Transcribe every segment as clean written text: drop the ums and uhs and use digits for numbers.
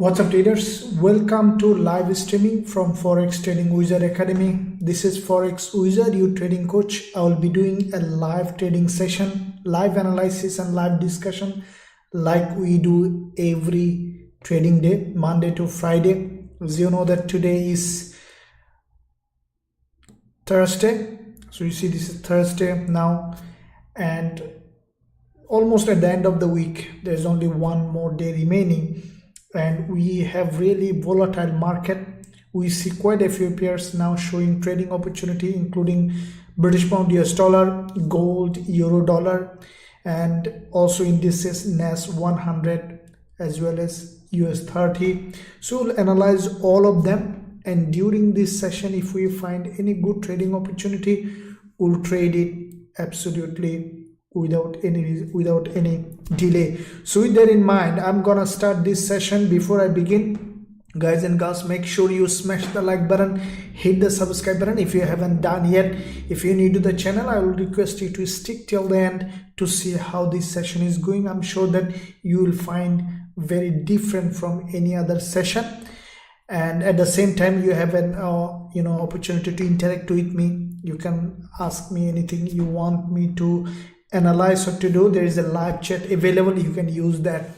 What's up traders, welcome to live streaming from Forex Trading Wizard Academy. This is Forex Wizard, your trading coach. I will be doing a live trading session, live analysis and live discussion like we do every trading day, Monday to Friday. As you know that today is Thursday. So you see this is Thursday now and almost at the end of the week. There's only one more day remaining. And we have really volatile market. We see quite a few pairs now showing trading opportunity, including British pound, US dollar, gold, euro dollar, and also indices NAS 100 as well as US 30. So we'll analyze all of them, and during this session, if we find any good trading opportunity, we'll trade it absolutely without any delay. So with that in mind, I'm gonna start this session. Before I begin, guys and girls, make sure you smash the like button, hit the subscribe button if you haven't done yet. If you're new to the channel, I will request you to stick till the end to see how this session is going. I'm sure that you will find very different from any other session, and at the same time you have an opportunity to interact with me. You can ask me anything you want me to analyze or to do. There is a live chat available, you can use that.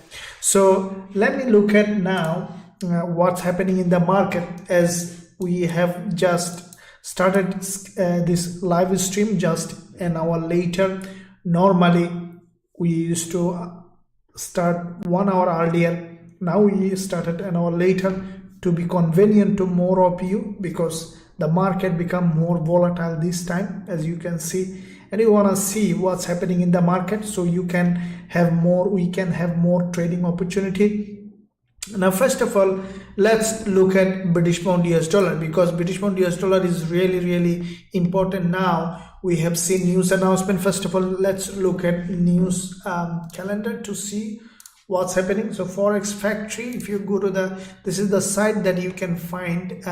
So let me look at now what's happening in the market, as we have just started this live stream just an hour later. Normally we used to start 1 hour earlier. Now we started an hour later to be convenient to more of you, because the market become more volatile this time, as you can see, and you want to see what's happening in the market so you can have more, we can have more trading opportunity. Now first of all, let's look at British pound US dollar, because British pound US dollar is really important. Now we have seen news announcement. First of all, let's look at news calendar to see what's happening. So Forex Factory, if you go to this is the site that you can find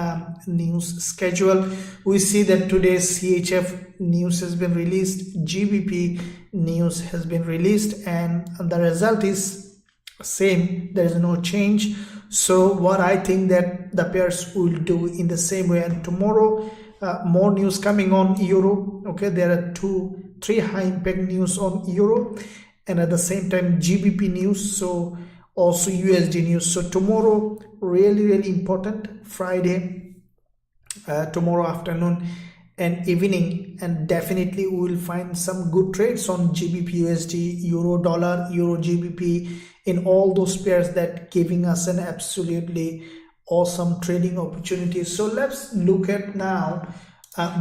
news schedule. We see that today's CHF news has been released, Gbp news has been released, and the result is same. There is no change. So what I think that the pairs will do in the same way. And tomorrow more news coming on euro. Okay, there are 3 high impact news on euro, and at the same time GBP news, so also USD news. So tomorrow really important, Friday, tomorrow afternoon and evening, and definitely we will find some good trades on GBP USD, euro dollar, euro GBP, in all those pairs that giving us an absolutely awesome trading opportunity. So let's look at now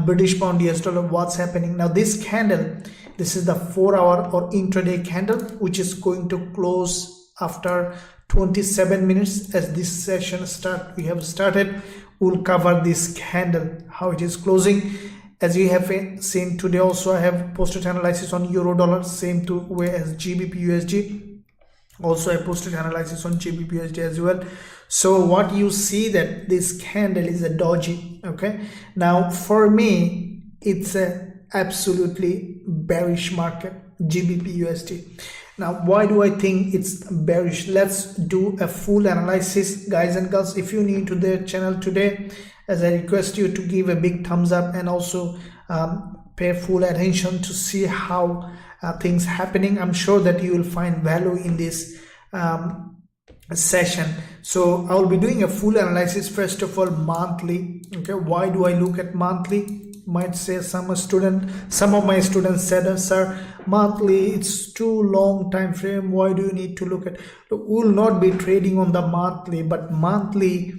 British pound US dollar, what's happening now. This candle, this is the 4-hour or intraday candle, which is going to close after 27 minutes. As this session we have started, we'll cover this candle, how it is closing. As you have seen today, also I have posted analysis on euro dollar, same way as GBP USD. Also I posted analysis on GBP USD as well. So what you see that this candle is a doji. Okay, now for me it's a absolutely bearish market, GBP USD. Now why do I think it's bearish? Let's do a full analysis, guys and girls. If you're new to the channel today, as I request you to give a big thumbs up and also pay full attention to see how things happening. I'm sure that you will find value in this session. So I will be doing a full analysis. First of all, monthly. Okay, why do I look at monthly? Might say some of my students said, sir, monthly it's too long time frame, why do you need to look at? Look, we will not be trading on the monthly, but monthly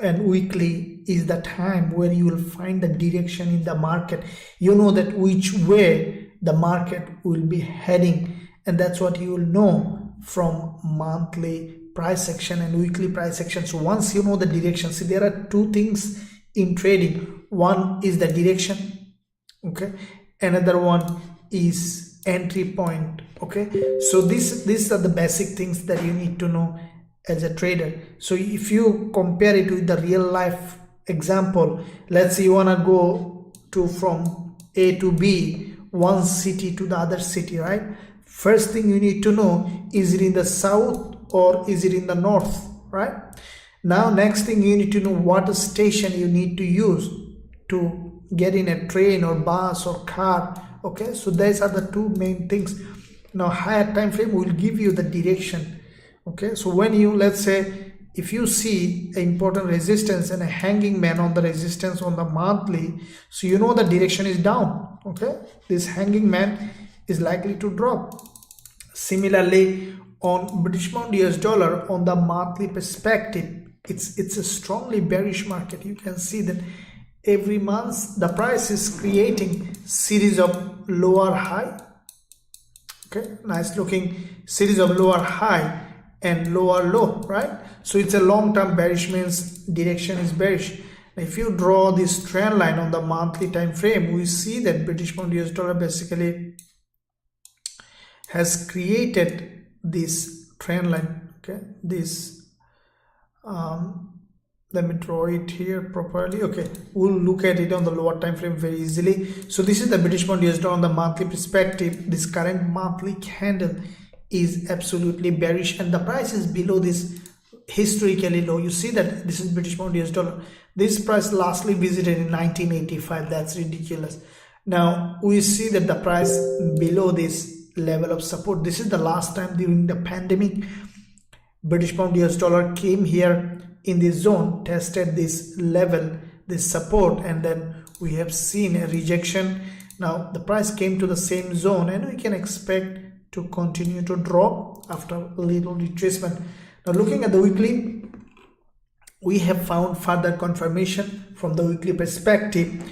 and weekly is the time where you will find the direction in the market. You know that which way the market will be heading, and that's what you will know from monthly price action and weekly price action. So once you know the direction, see, there are 2 things in trading. One is the direction, okay, another one is entry point. Okay, so these are the basic things that you need to know as a trader. So if you compare it with the real life example, let's say you want to go from A to B, one city to the other city, right? First thing you need to know, is it in the south or is it in the north, right? Now next thing, you need to know what station you need to use to get in a train or bus or car. Okay, so these are the two main things. Now higher time frame will give you the direction. Okay, so when you, let's say, if you see an important resistance and a hanging man on the resistance on the monthly, so you know the direction is down. Okay, this hanging man is likely to drop. Similarly, on British pound US dollar, on the monthly perspective, it's a strongly bearish market. You can see that every month the price is creating series of lower high. Okay, nice looking series of lower high and lower low, right? So it's a long-term bearish, means direction is bearish. If you draw this trend line on the monthly time frame, we see that British pound US dollar basically has created this trend line. Okay, this let me draw it here properly. Okay, we'll look at it on the lower time frame very easily. So this is the British pound US dollar on the monthly perspective. This current monthly candle is absolutely bearish and the price is below this historically low. You see that this is British pound US dollar. This price lastly visited in 1985. That's ridiculous. Now we see that the price below this level of support. This is the last time during the pandemic British pound US dollar came here in this zone, tested this level, this support, and then we have seen a rejection. Now the price came to the same zone and we can expect to continue to drop after a little retracement. Now looking at the weekly, we have found further confirmation from the weekly perspective.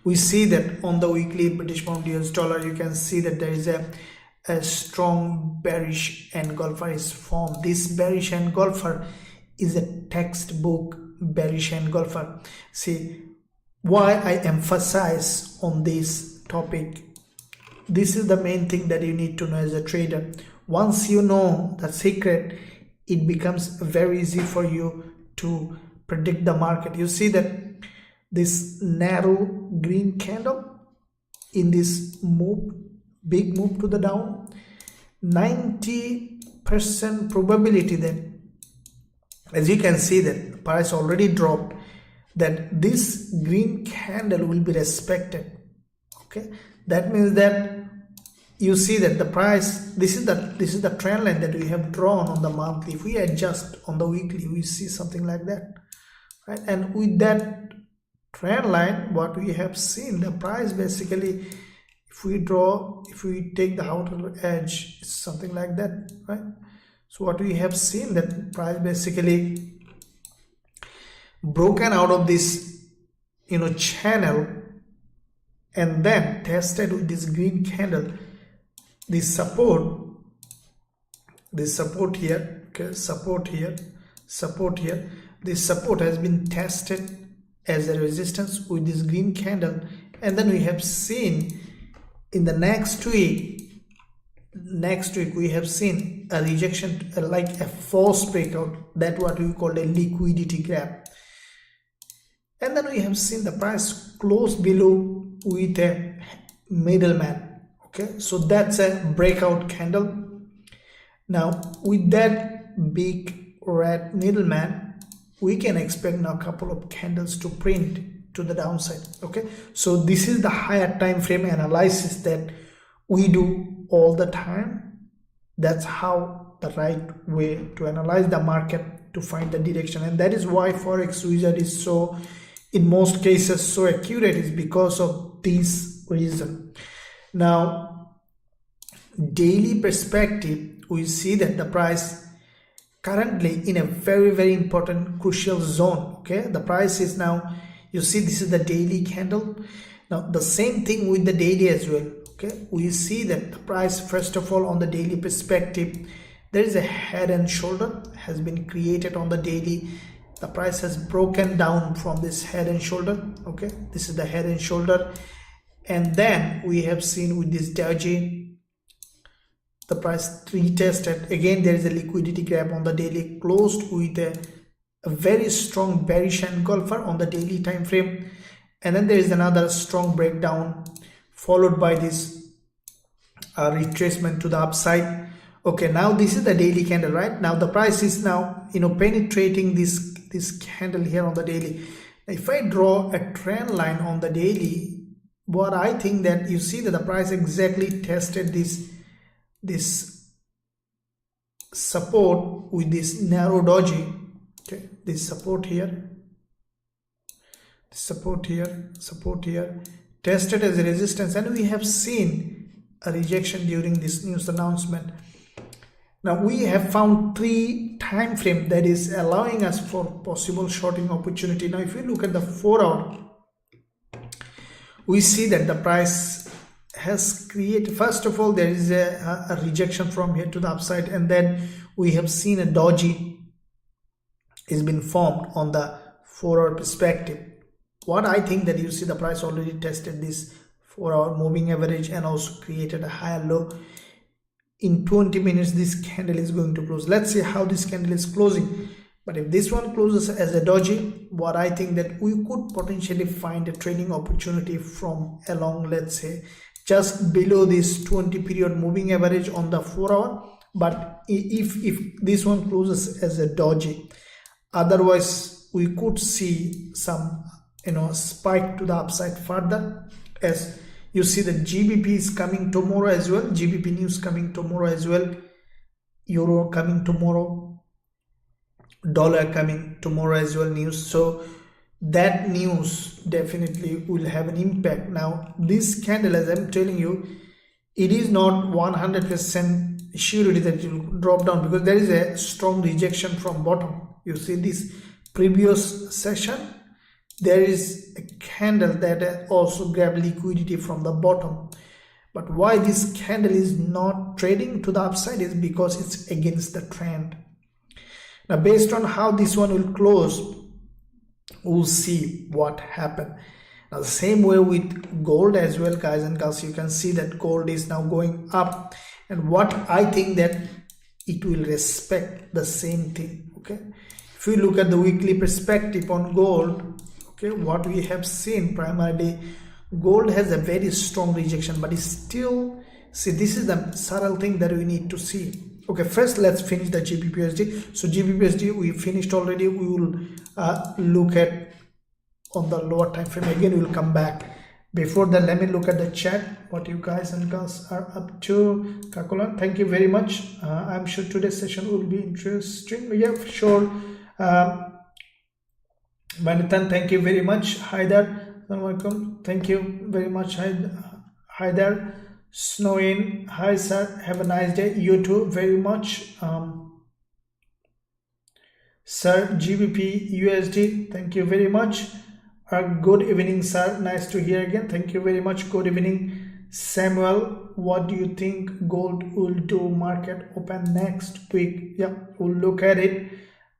We see that on the weekly British pound US dollar, you can see that there is a strong bearish engulfer is formed. This bearish engulfer is a textbook bearish engulfer. See why I emphasize on this topic. This is the main thing that you need to know as a trader. Once you know the secret, it becomes very easy for you to predict the market. You see that this narrow green candle in this move, big move to the down, 90% probability that, as you can see, that the price already dropped, that this green candle will be respected. Okay, that means that you see that the price, this is the trend line that we have drawn on the monthly. If we adjust on the weekly, we see something like that, right? And with that trend line, what we have seen, the price basically, if we take the outer edge, it's something like that, right? So what we have seen, that price basically broken out of this channel and then tested with this green candle, this support here, okay, support here, this support has been tested as a resistance with this green candle, and then we have seen in the next week we have seen a rejection, like a false breakout, that what we call a liquidity gap, and then we have seen the price close below with a middleman. Okay, so that's a breakout candle. Now with that big red middleman, we can expect now a couple of candles to print to the downside. Okay, so this is the higher time frame analysis that we do all the time. That's how the right way to analyze the market, to find the direction, and that is why Forex Wizard is so, in most cases, so accurate, is because of this reason. Now daily perspective, we see that the price currently in a very important crucial zone. Okay, the price is now, you see, this is the daily candle. Now the same thing with the daily as well. Okay, we see that the price, first of all, on the daily perspective, there is a head and shoulder has been created on the daily. The price has broken down from this head and shoulder. Okay, this is the head and shoulder, and then we have seen with this doji, the price retested again. There is a liquidity gap on the daily, closed with a very strong bearish engulfer on the daily time frame, and then there is another strong breakdown followed by this retracement to the upside. Okay, now this is the daily candle, right? Now the price is now, penetrating this candle here on the daily. If I draw a trend line on the daily, what I think that you see that the price exactly tested this support with this narrow doji. Okay, this support here, support here, tested as a resistance, and we have seen a rejection during this news announcement. Now we have found 3 time frame that is allowing us for possible shorting opportunity. Now if you look at the 4-hour, we see that the price has created, first of all, there is a rejection from here to the upside, and then we have seen a doji is been formed on the 4-hour perspective. What I think that you see the price already tested this 4-hour moving average and also created a higher low. In 20 minutes this candle is going to close. Let's see how this candle is closing. But if this one closes as a doji, what I think that we could potentially find a trading opportunity from along, let's say, just below this 20 period moving average on the 4-hour. But if this one closes as a doji, otherwise we could see some spike to the upside further. As you see that Gbp is coming tomorrow as well, Gbp news coming tomorrow as well, euro coming tomorrow, dollar coming tomorrow as well news. So that news definitely will have an impact. Now this candle, as I'm telling you, it is not 100% surety that it will drop down, because there is a strong rejection from bottom. You see this previous session, there is a candle that also grabbed liquidity from the bottom. But why this candle is not trading to the upside is because it's against the trend. Now based on how this one will close, we'll see what happened. Now the same way with gold as well, guys and girls, you can see that gold is now going up, and what I think that it will respect the same thing. Okay, if you look at the weekly perspective on gold, okay, what we have seen primarily, gold has a very strong rejection, but it's still, see, this is the subtle thing that we need to see. Okay, first let's finish the Gbpusd. So Gbpusd we finished already. We will look at on the lower time frame again. We will come back. Before that, let me look at the chat, what you guys and girls are up to. Kakulan, thank you very much. I'm sure today's session will be interesting. Yeah, for sure. Manithan, thank you very much. Haidar, welcome. Thank you very much, Haidar. Snowin, hi sir, have a nice day. You too, very much. Sir, GBP USD, thank you very much. Good evening, sir. Nice to hear again. Thank you very much. Good evening, Samuel. What do you think gold will do? Market open next week? Yeah, we'll look at it.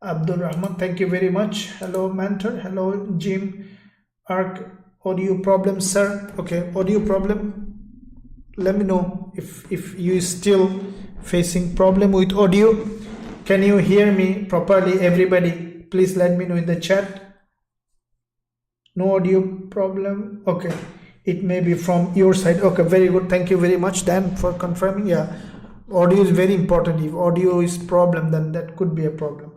Abdul Rahman, thank you very much. Hello, mentor. Hello, Jim. Audio problem, sir. Okay, audio problem. Let me know if you still facing problem with audio. Can you hear me properly, everybody? Please let me know in the chat. No audio problem. Okay, it may be from your side. Okay, very good. Thank you very much, Dan, for confirming. Yeah, audio is very important. If audio is problem, then that could be a problem.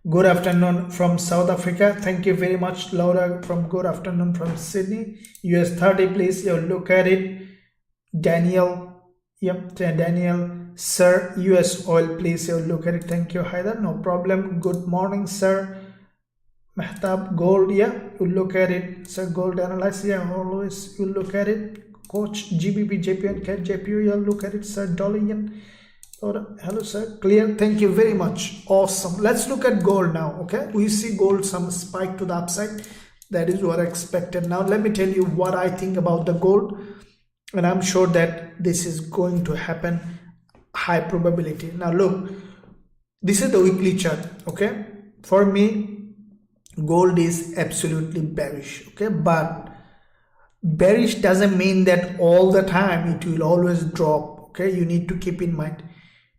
Good afternoon from South Africa. Thank you very much, Laura. From good afternoon from Sydney. US 30, please. You look at it. Daniel. Yep, Daniel. Sir, US oil, please. You look at it. Thank you, Haidar. No problem. Good morning, sir. Mehtab, gold. Yeah, you look at it. Sir, gold analyze. Yeah, always you look at it. Coach, GBP, JPN, CAT, JPU. You look at it. Sir, dollar yen. Hello sir, clear. Thank you very much. Awesome. Let's look at gold now. Okay, we see gold some spike to the upside. That is what I expected. Now let me tell you what I think about the gold, and I'm sure that this is going to happen, high probability. Now look, this is the weekly chart. Okay, for me gold is absolutely bearish. Okay, but bearish doesn't mean that all the time it will always drop. Okay, you need to keep in mind.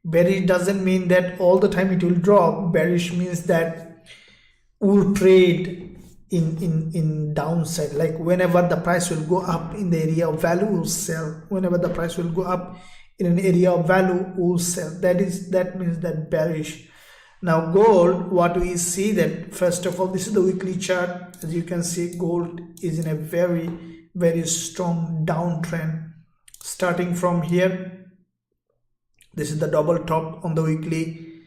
Bearish doesn't mean that all the time it will drop. Bearish means that we'll trade in downside. Like whenever the price will go up in the area of value, we'll sell. Whenever the price will go up in an area of value, we'll sell. That means that bearish. Now gold, what we see that first of all, this is the weekly chart. As you can see, gold is in a very strong downtrend. Starting from here, this is the double top on the weekly,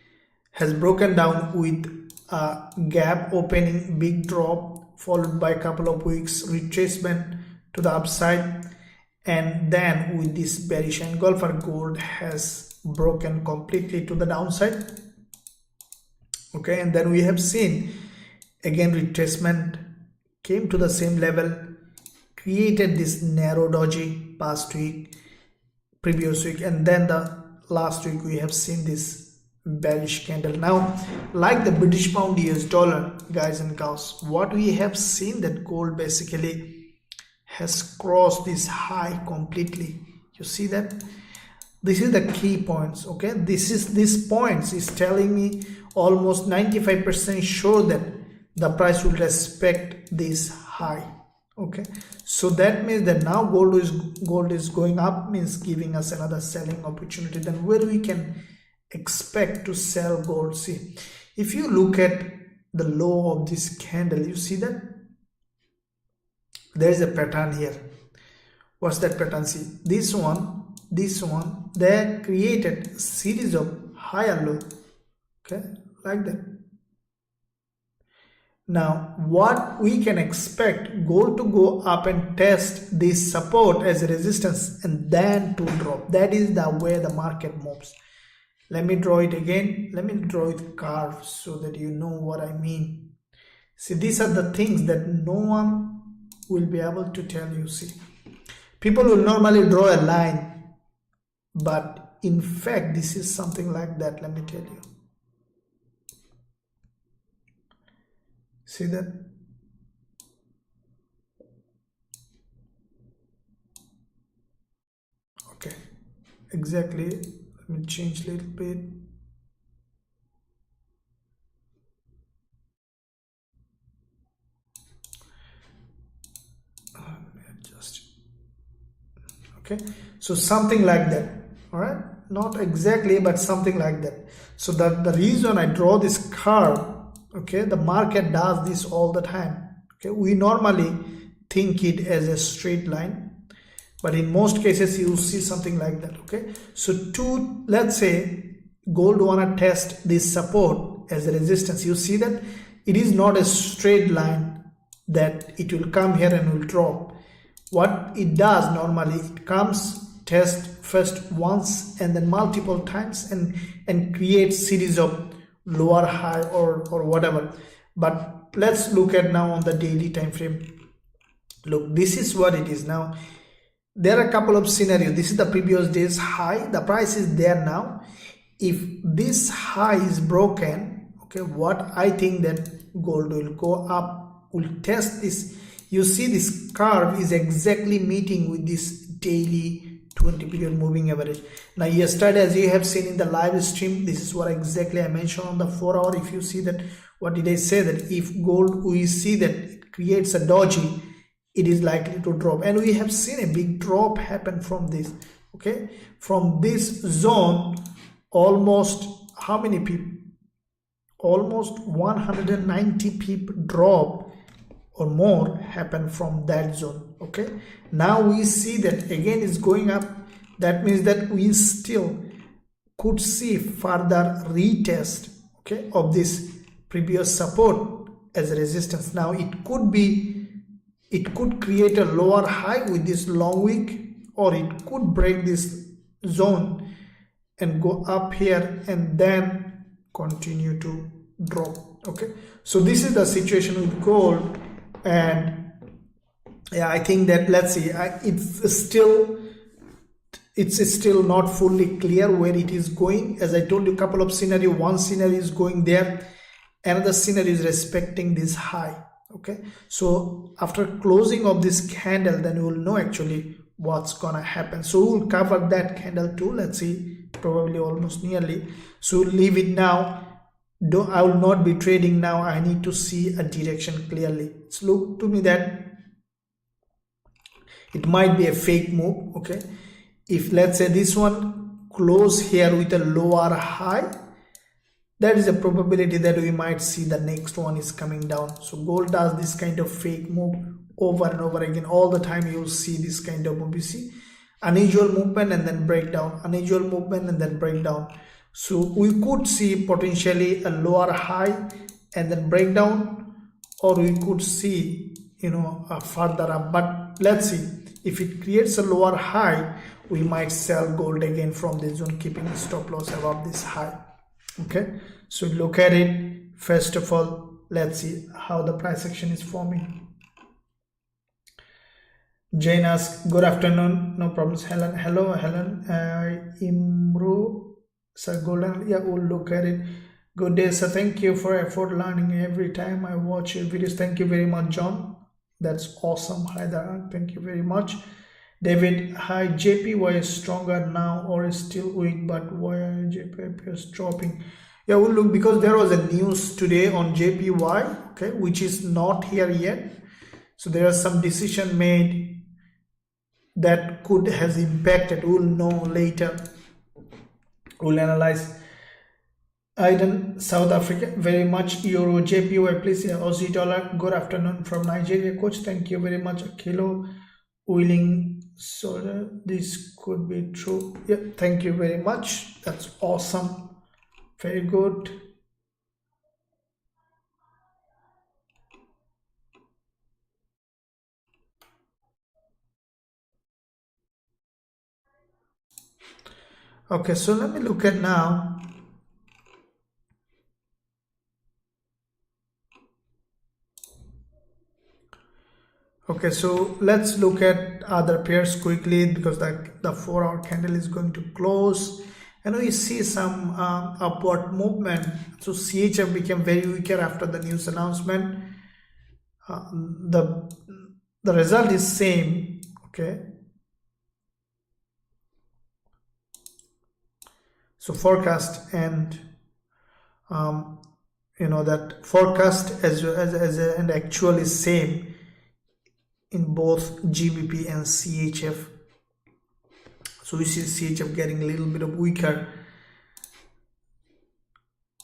has broken down with a gap opening, big drop, followed by a couple of weeks retracement to the upside, and then with this bearish engulfer, gold has broken completely to the downside. Okay, and then we have seen again retracement, came to the same level, created this narrow doji past week, previous week, and then the last week we have seen this bearish candle. Now, like the British pound US dollar, guys and gals, what we have seen that gold basically has crossed this high completely. You see that? This is the key points. Okay, this points is telling me almost 95% sure that the price will respect this high. Okay, so that means that now gold is going up, means giving us another selling opportunity. Then where we can expect to sell gold? See, if you look at the low of this candle, you see that there is a pattern here. What's that pattern? See, this one, they created a series of higher low. Okay, like that. Now what we can expect, gold to go up and test this support as a resistance and then to drop. That is the way the market moves. Let me draw it again. Let me draw it curved so that you know what I mean. See, these are the things that no one will be able to tell you. See, people will normally draw a line, but in fact this is something like that. Let me tell you. See that? Okay, exactly. Let me change a little bit. Let me adjust it. Okay, so something like that. All right, not exactly, but something like that. So that the reason I draw this curve. Okay, the market does this all the time. Okay, we normally think it as a straight line, but in most cases you see something like that. Okay, so let's say gold wanna test this support as a resistance. You see that it is not a straight line that it will come here and will drop. What it does normally, it comes, test first once and then multiple times and creates series of lower high or whatever. But let's look at now on the daily time frame. Look, this is what it is. Now there are a couple of scenarios. This is the previous day's high, the price is there now. If this high is broken, okay, what I think that gold will go up, will test this. You see this curve is exactly meeting with this daily 20 period moving average. Now yesterday, as you have seen in the live stream, this is what exactly I mentioned on the 4 hour. If you see that, what did I say? That if gold, we see that it creates a doji, it is likely to drop, and we have seen a big drop happen from this. Okay, from this zone, almost how many people? Almost 190 people drop or more happen from that zone. Okay, now we see that again is going up. That means that we still could see further retest, okay, of this previous support as a resistance. Now it could create a lower high with this long wick, or it could break this zone and go up here and then continue to drop. Okay, so this is the situation with gold. And yeah, I think that, let's see, it's still not fully clear where it is going. As I told you, a couple of scenarios. One scenario is going there, another scenario is respecting this high. Okay, so after closing of this candle, then you will know actually what's gonna happen. So we'll cover that candle too. Let's see, probably almost nearly. So we'll leave it now. I will not be trading now. I need to see a direction clearly. It's look to me that it might be a fake move. Okay, if let's say this one close here with a lower high, there is a probability that we might see the next one is coming down. So gold does this kind of fake move over and over again. All the time you'll see this kind of move. You see unusual movement and then breakdown, unusual movement and then breakdown. So we could see potentially a lower high and then breakdown, or we could see, you know, a further up. But let's see, if it creates a lower high, we might sell gold again from this zone, keeping the stop loss above this high. Okay, so look at it. First of all, let's see how the price action is forming. Jane asks, good afternoon. No problems. Helen, hello Helen. Imru, sir, golden, yeah, we'll look at it. Good day, sir. Thank you for effort learning every time I watch your videos. Thank you very much, John. That's awesome. Hi there. Thank you very much. David, hi. JPY is stronger now or is still weak, but why JPY is dropping? Yeah, we'll look, because there was a news today on JPY, okay, which is not here yet. So there is some decision made that could has impacted. We'll know later. We'll analyze. Aiden, South Africa, very much. Euro, JPY, please. Yeah, Aussie dollar. Good afternoon from Nigeria, coach. Thank you very much. A kilo willing soda. This could be true. Yeah, thank you very much. That's awesome. Very good. Okay, so let me look at now. Okay, so let's look at other pairs quickly, because the 4-hour candle is going to close and we see some upward movement. So CHF became very weaker after the news announcement. The result is same. Okay, so forecast and you know that forecast as and actual is same in both GBP and CHF. So we see CHF getting a little bit of weaker.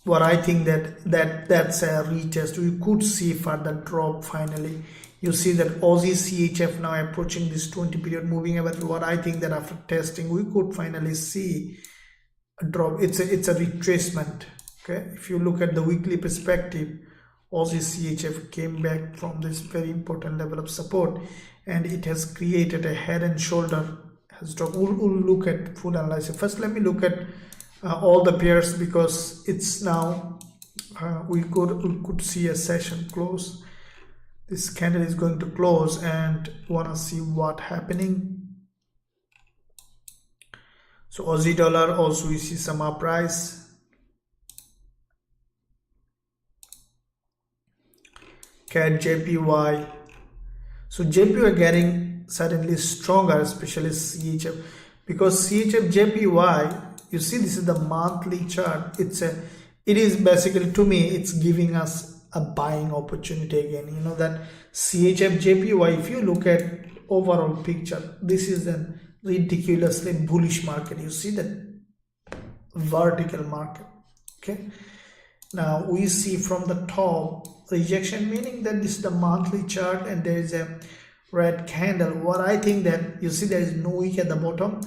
What I think that's a retest. We could see further drop finally. You see that Aussie CHF now approaching this 20 period moving average. What I think that after testing we could finally see a drop. It's a retracement. Okay, if you look at the weekly perspective, Aussie CHF came back from this very important level of support and it has created a head and shoulder has dropped. We'll look at full analysis. First, let me look at all the pairs, because it's now we could see a session close. This candle is going to close and want to see what happening. So Aussie dollar also we see some uprise. CAD JPY. So JPY getting suddenly stronger, especially CHF, because CHF JPY, you see this is the monthly chart. It is basically, to me, it's giving us a buying opportunity again. You know that CHF JPY, if you look at overall picture, this is a ridiculously bullish market. You see that vertical market. Okay, now we see from the top rejection, meaning that this is the monthly chart and there is a red candle. What I think that you see there is no wick at the bottom.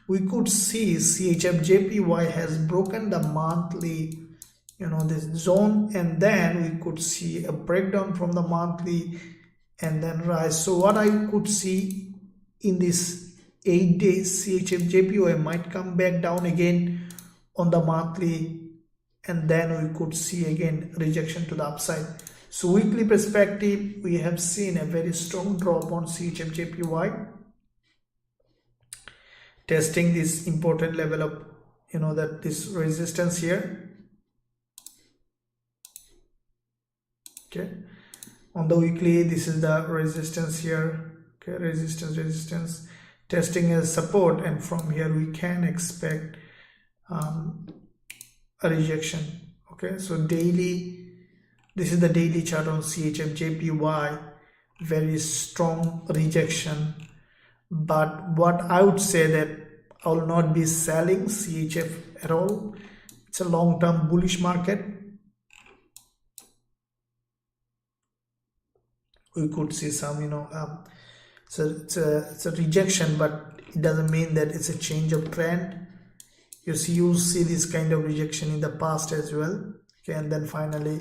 We could see CHF JPY has broken the monthly, you know, this zone, and then we could see a breakdown from the monthly and then rise. So what I could see in this 8 days, CHF JPY might come back down again on the monthly, and then we could see again rejection to the upside. So weekly perspective, we have seen a very strong drop on CHF JPY, testing this important level of, you know, that this resistance here. Okay, on the weekly, this is the resistance here. Okay, resistance testing as support, and from here we can expect a rejection. Okay, so daily, this is the daily chart on CHF JPY, very strong rejection. But what I would say that I will not be selling CHF at all. It's a long-term bullish market. We could see some, it's a rejection, but it doesn't mean that it's a change of trend. You see this kind of rejection in the past as well. Okay, and then finally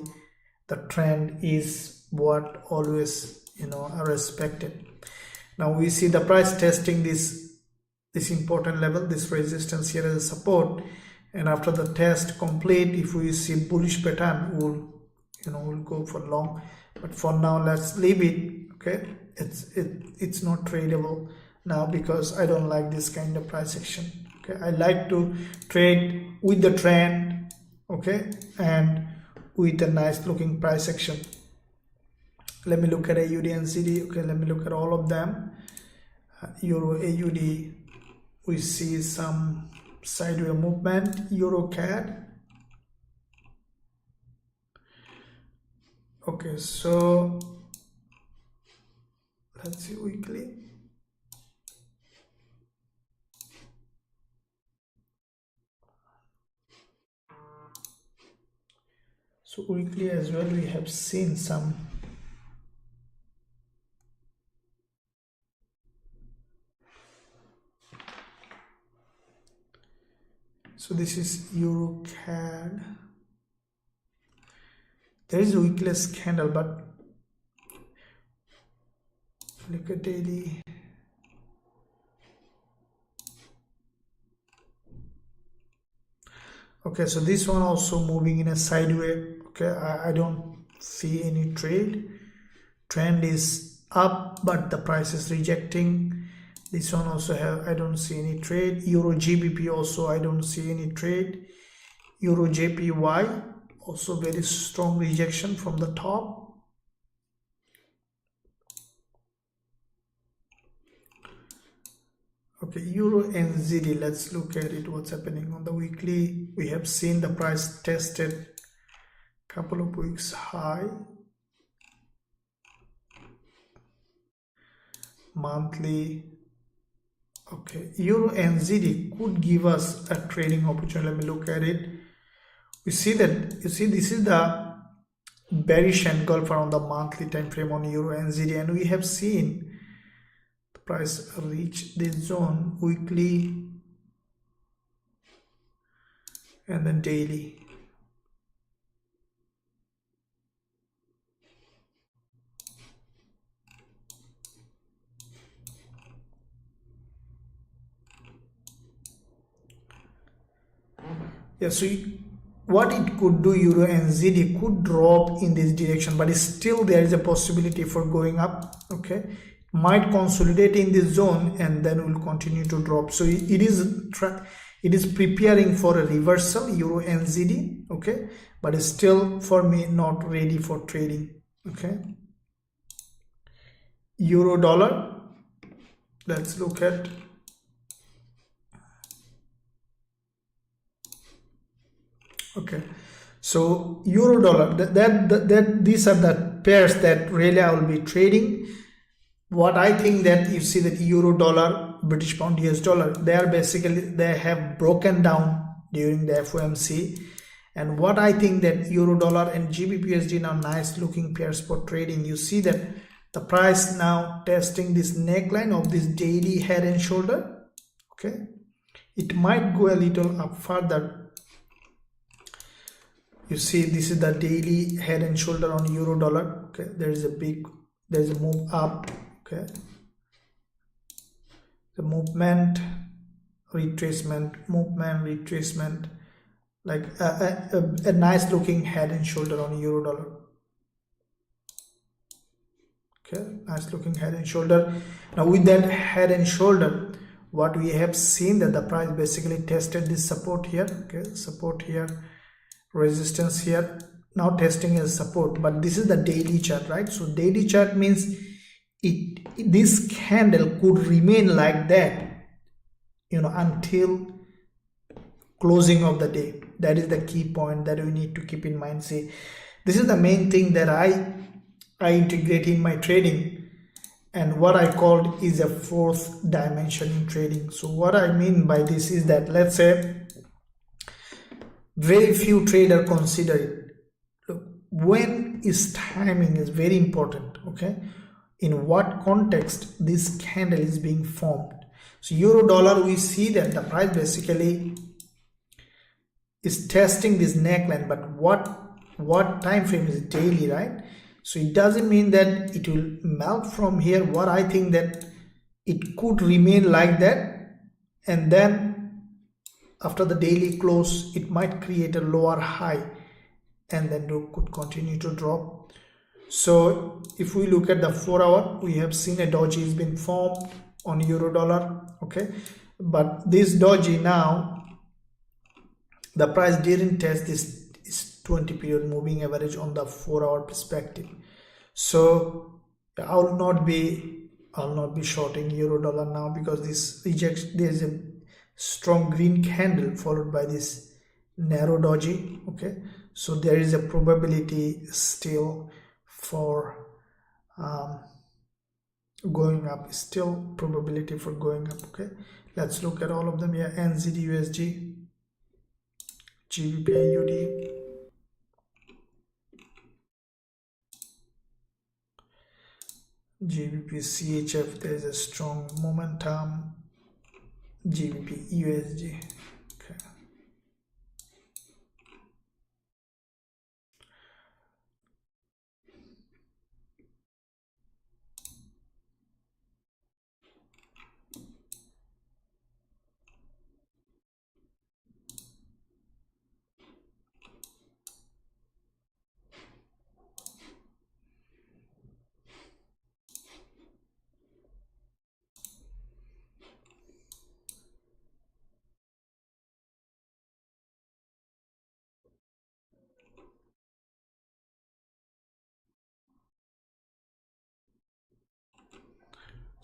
the trend is what always are respected. Now we see the price testing this important level, this resistance here as a support, and after the test complete, if we see bullish pattern, we'll go for long. But for now, let's leave it. Okay, it's not tradable now because I don't like this kind of price action. Okay, I like to trade with the trend, okay, and with a nice looking price action. Let me look at AUD and CD. Okay, let me look at all of them. Euro AUD, we see some sideways movement. Euro CAD. Okay, so let's see weekly. So weekly as well, we have seen some so this is Euro CAD. There is a weekly candle, but look at daily. Okay, so this one also moving in a sideways. Okay, I don't see any trade. Trend is up, but the price is rejecting. This one also I don't see any trade. Euro Gbp also I don't see any trade. Euro JPY also very strong rejection from the top. Okay, Euro NZD, let's look at it, what's happening on the weekly. We have seen the price tested couple of weeks high. Monthly. Okay, Euro NZD could give us a trading opportunity. Let me look at it. We see that, this is the bearish engulf around the monthly time frame on Euro NZD, and we have seen the price reach this zone weekly and then daily. Yeah, so what it could do, Euro NZD could drop in this direction, but still there is a possibility for going up. Okay, might consolidate in this zone and then will continue to drop. So it is preparing for a reversal, Euro NZD. Okay, but it's still for me not ready for trading. Okay, Euro dollar, let's look at. Okay, so euro dollar, these are the pairs that really I will be trading. What I think that you see that euro dollar, British pound, US dollar, they have broken down during the FOMC, and what I think that euro dollar and Gbpusd now nice looking pairs for trading. You see that the price now testing this neckline of this daily head and shoulder. Okay, it might go a little up further. You see, this is the daily head and shoulder on euro dollar. Okay, there's a move up. Okay, the movement, retracement, like a nice looking head and shoulder on euro dollar. Okay, nice looking head and shoulder. Now with that head and shoulder, what we have seen that the price basically tested this support here. Okay, support here, resistance here, now testing as support, but this is the daily chart, right? So daily chart means this candle could remain like that, until closing of the day. That is the key point that we need to keep in mind. See, this is the main thing that I integrate in my trading. and what I called is a fourth dimension in trading. So what I mean by this is that, let's say very few trader consider it. Look, when is timing is very important, okay? In what context this candle is being formed. So euro dollar, we see that the price basically is testing this neckline, but what time frame is it? Daily, right? So it doesn't mean that it will melt from here. What I think that it could remain like that, and then after the daily close it might create a lower high, and then it could continue to drop. So if we look at the 4 hour, we have seen a doji has been formed on euro dollar, okay? But this doji now, the price didn't test this 20 period moving average on the 4 hour perspective. So I will not be shorting euro dollar now, because this rejects, there is a strong green candle followed by this narrow doji, okay? So there is a probability still for going up, still probability for going up, okay? Let's look at all of them. Yeah, NZD USD, GBP AUD, GBP CHF, there is a strong momentum, GBP USD, okay.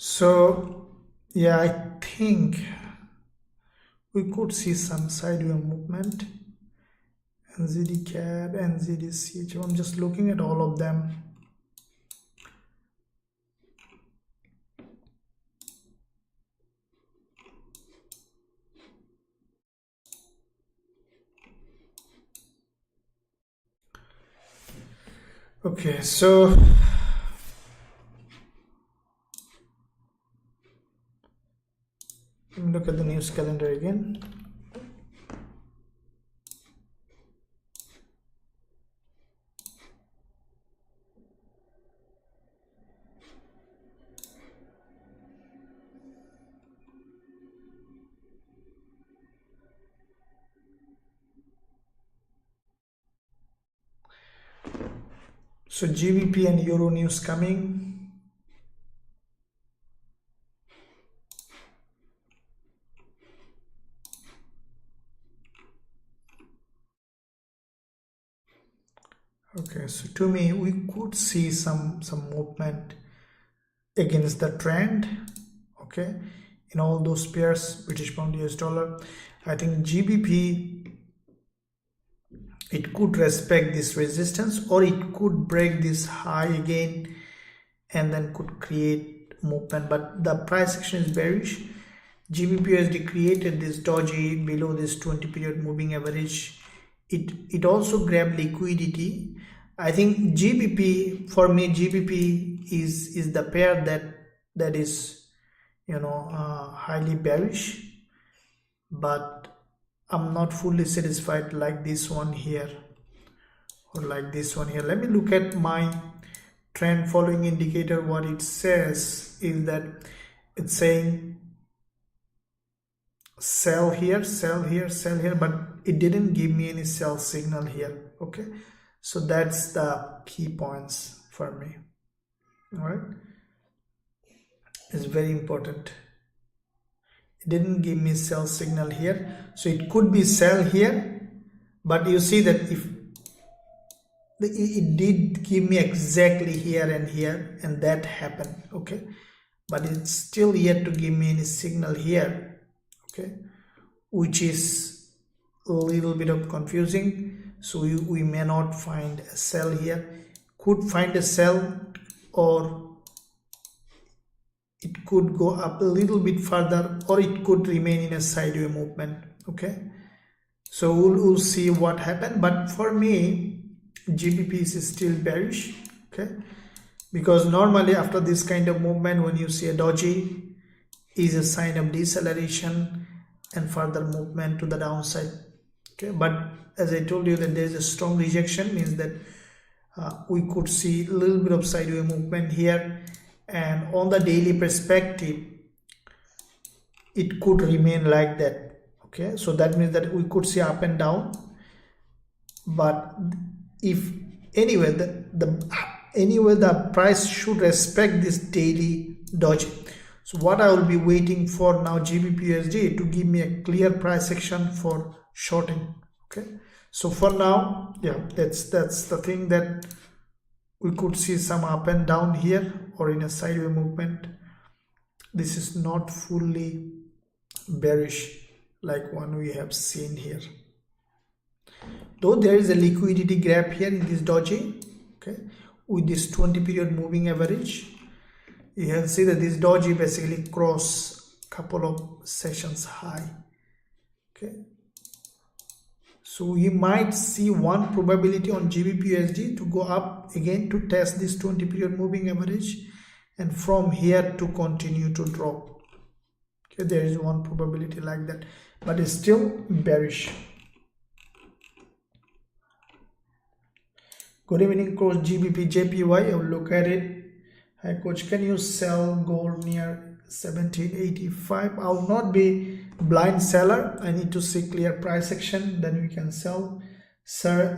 So yeah, I think we could see some sideways movement. NZD CAD, NZD CHF, I'm just looking at all of them. Okay, so let me look at the news calendar again. So GBP and Euro news coming. Okay, so to me, we could see some movement against the trend, okay, in all those pairs, British pound, US dollar. I think GBP, it could respect this resistance, or it could break this high again and then could create movement, but the price action is bearish. Gbpusd created this doji below this 20 period moving average. It also grabbed liquidity. I think GBP, for me, GBP is the pair that is, you know, highly bearish, but I'm not fully satisfied like this one here or like this one here. Let me look at my trend following indicator. What it says is that it's saying sell here, sell here, sell here, but it didn't give me any sell signal here, okay? So that's the key points for me. All right, it's very important. It didn't give me sell signal here, so it could be sell here, but you see that if it did give me exactly here and here, and that happened, okay, but it's still yet to give me any signal here, okay, which is a little bit of confusing. So we may not find a sell here, could find a sell, or it could go up a little bit further, or it could remain in a sideways movement. Okay, so we'll see what happened. But for me, GBP is still bearish. Okay, because normally after this kind of movement, when you see a doji, is a sign of deceleration and further movement to the downside. Okay, but as I told you that there is a strong rejection, means that we could see a little bit of sideways movement here, and on the daily perspective it could remain like that. Okay, so that means that we could see up and down, but if anyway the price should respect this daily doji. So what I will be waiting for now, Gbpusd to give me a clear price action for shorting. Okay, so for now, yeah, that's the thing, that we could see some up and down here or in a sideways movement. This is not fully bearish like one we have seen here, though there is a liquidity gap here in this doji. Okay, with this 20 period moving average, you can see that this doji basically cross couple of sessions high. Okay, so we might see one probability on Gbpusd to go up again to test this 20 period moving average, and from here to continue to drop. Okay, there is one probability like that, but it's still bearish. Good evening, coach. Gbpjpy, I will look at it. Hi coach, can you sell gold near 1785? I will not be blind seller. I need to see clear price action, then we can sell. Sir,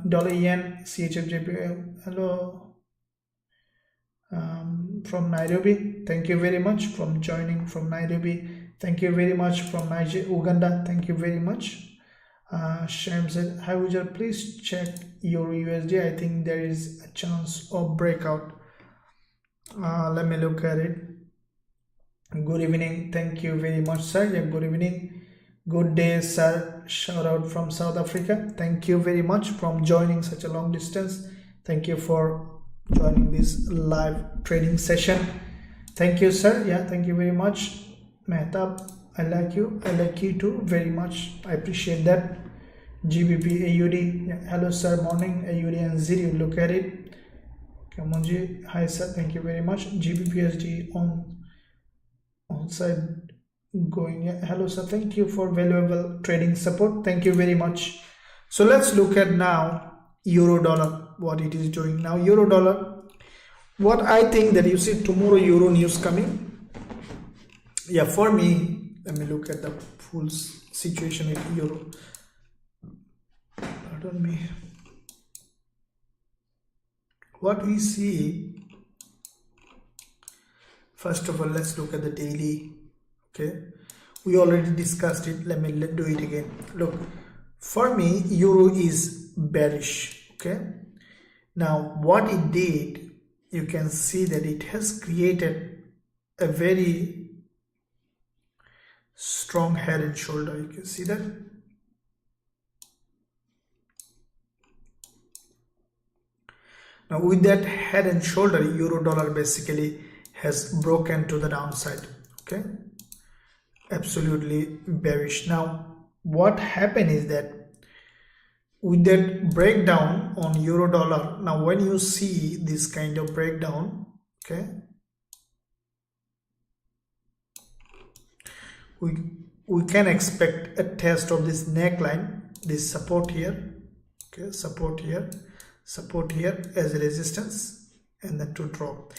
dollar yen, CHFJPY, hello, from Nairobi. Thank you very much from joining from Nairobi. Thank you very much from Uganda. Thank you very much. Sham said, hi Ujar, please check Euro USD. I think there is a chance of breakout. Let me look at it. Good evening. Thank you very much, sir. Yeah, good evening. Good day, sir. Shout out from South Africa. Thank you very much from joining such a long distance. Thank you for joining this live trading session. Thank you, sir. Yeah, thank you very much. Mehtab, I like you. I like you too very much. I appreciate that. GBP AUD. Yeah, hello, sir. Morning. AUD and ZD. Look at it. Kamonji, hi sir, thank you very much. Gbpusd on side going. Yeah, hello sir, thank you for valuable trading support. Thank you very much. So let's look at now euro dollar, what it is doing now. Euro dollar, what I think that you see tomorrow euro news coming. Yeah, for me, let me look at the full situation with euro. Pardon me. What we see, first of all, let's look at the daily. Okay, we already discussed it. Let me do it again. Look, for me, euro is bearish. Okay, now what it did, you can see that it has created a very strong head and shoulder. You can see that. Now with that head and shoulder, euro dollar basically has broken to the downside. Okay, absolutely bearish. Now what happened is that with that breakdown on euro dollar, now when you see this kind of breakdown, okay, we can expect a test of this neckline, this support here. Okay, support here as a resistance, and then to drop.